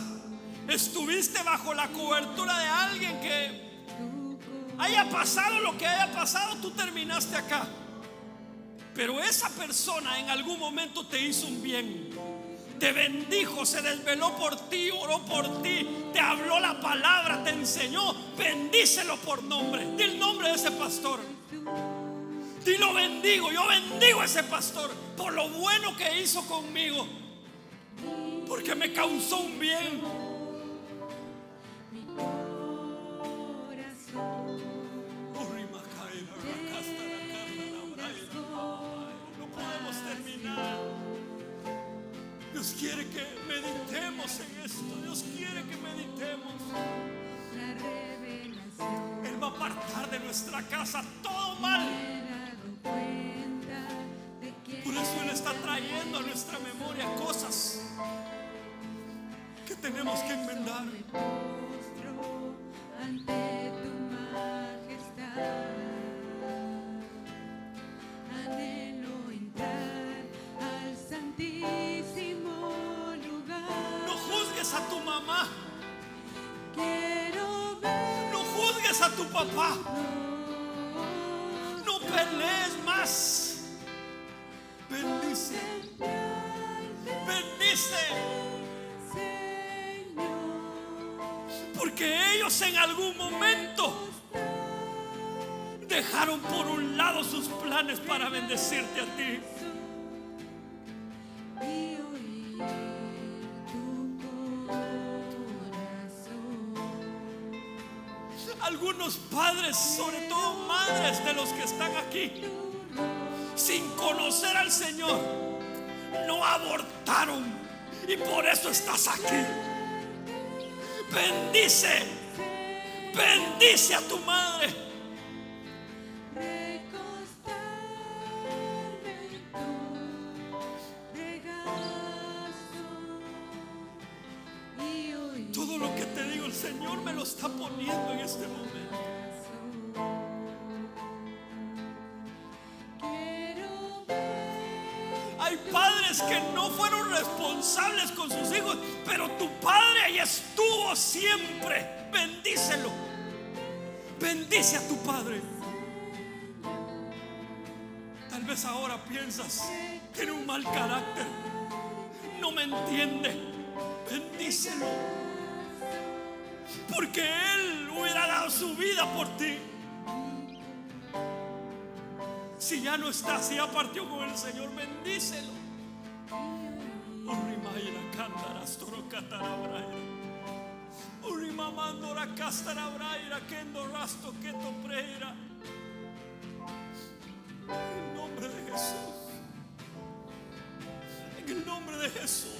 estuviste bajo la cobertura de alguien que haya pasado lo que haya pasado, tú terminaste acá. Pero esa persona en algún momento te hizo un bien, te bendijo, se desveló por ti, oró por ti, te habló la palabra, te enseñó. Bendícelo por nombre. Di el nombre de ese pastor. Dilo: bendigo. Yo bendigo a ese pastor por lo bueno que hizo conmigo, porque me causó un bien. No podemos terminar. Dios quiere que meditemos en esto. Dios quiere que meditemos. Él va a apartar de nuestra casa todo mal. Por eso Él está trayendo a nuestra memoria cosas que tenemos que enmendar. Ante tu majestad, anhelo entrar al santísimo lugar. No juzgues a tu mamá. Quiero ver No juzgues a tu papá. pelees más. Bendice, bendice, porque ellos en algún momento dejaron por un lado sus planes para bendecirte a ti. Algunos padres, sobre todo madres de los que están aquí, sin conocer al Señor, no abortaron y por eso estás aquí. Bendice, bendice a tu madre. Todo lo que te digo, el Señor me lo está poniendo en este momento. Hay padres que no fueron responsables con sus hijos, pero tu padre ahí estuvo siempre. Bendícelo. Bendice a tu padre. Tal vez ahora piensas, tiene un mal carácter, no me entiende. Bendícelo, porque Él hubiera dado su vida por ti. Si ya no está, si ya partió con el Señor, bendícelo. En el nombre de Jesús, en el nombre de Jesús.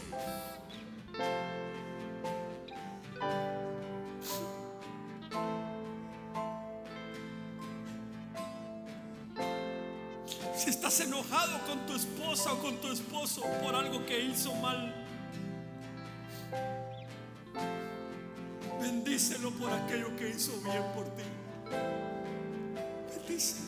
Si estás enojado con tu esposa o con tu esposo por algo que hizo mal, bendícelo por aquello que hizo bien por ti. Bendícelo.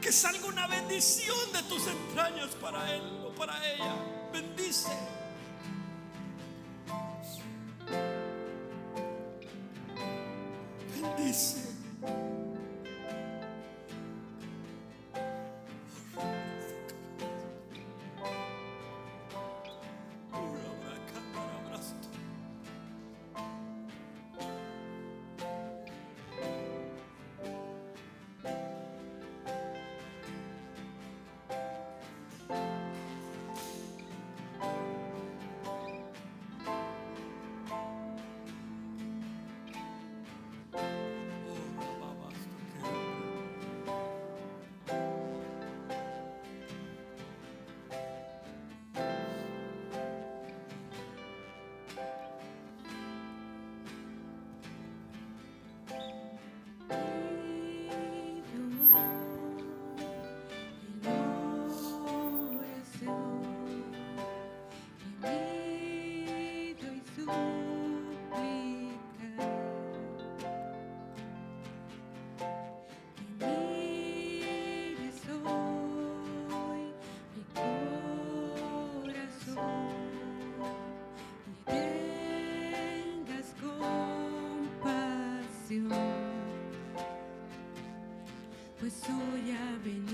Que salga una bendición de tus entrañas para él o para ella. Bendice. Bendice. Pues hoy ha venido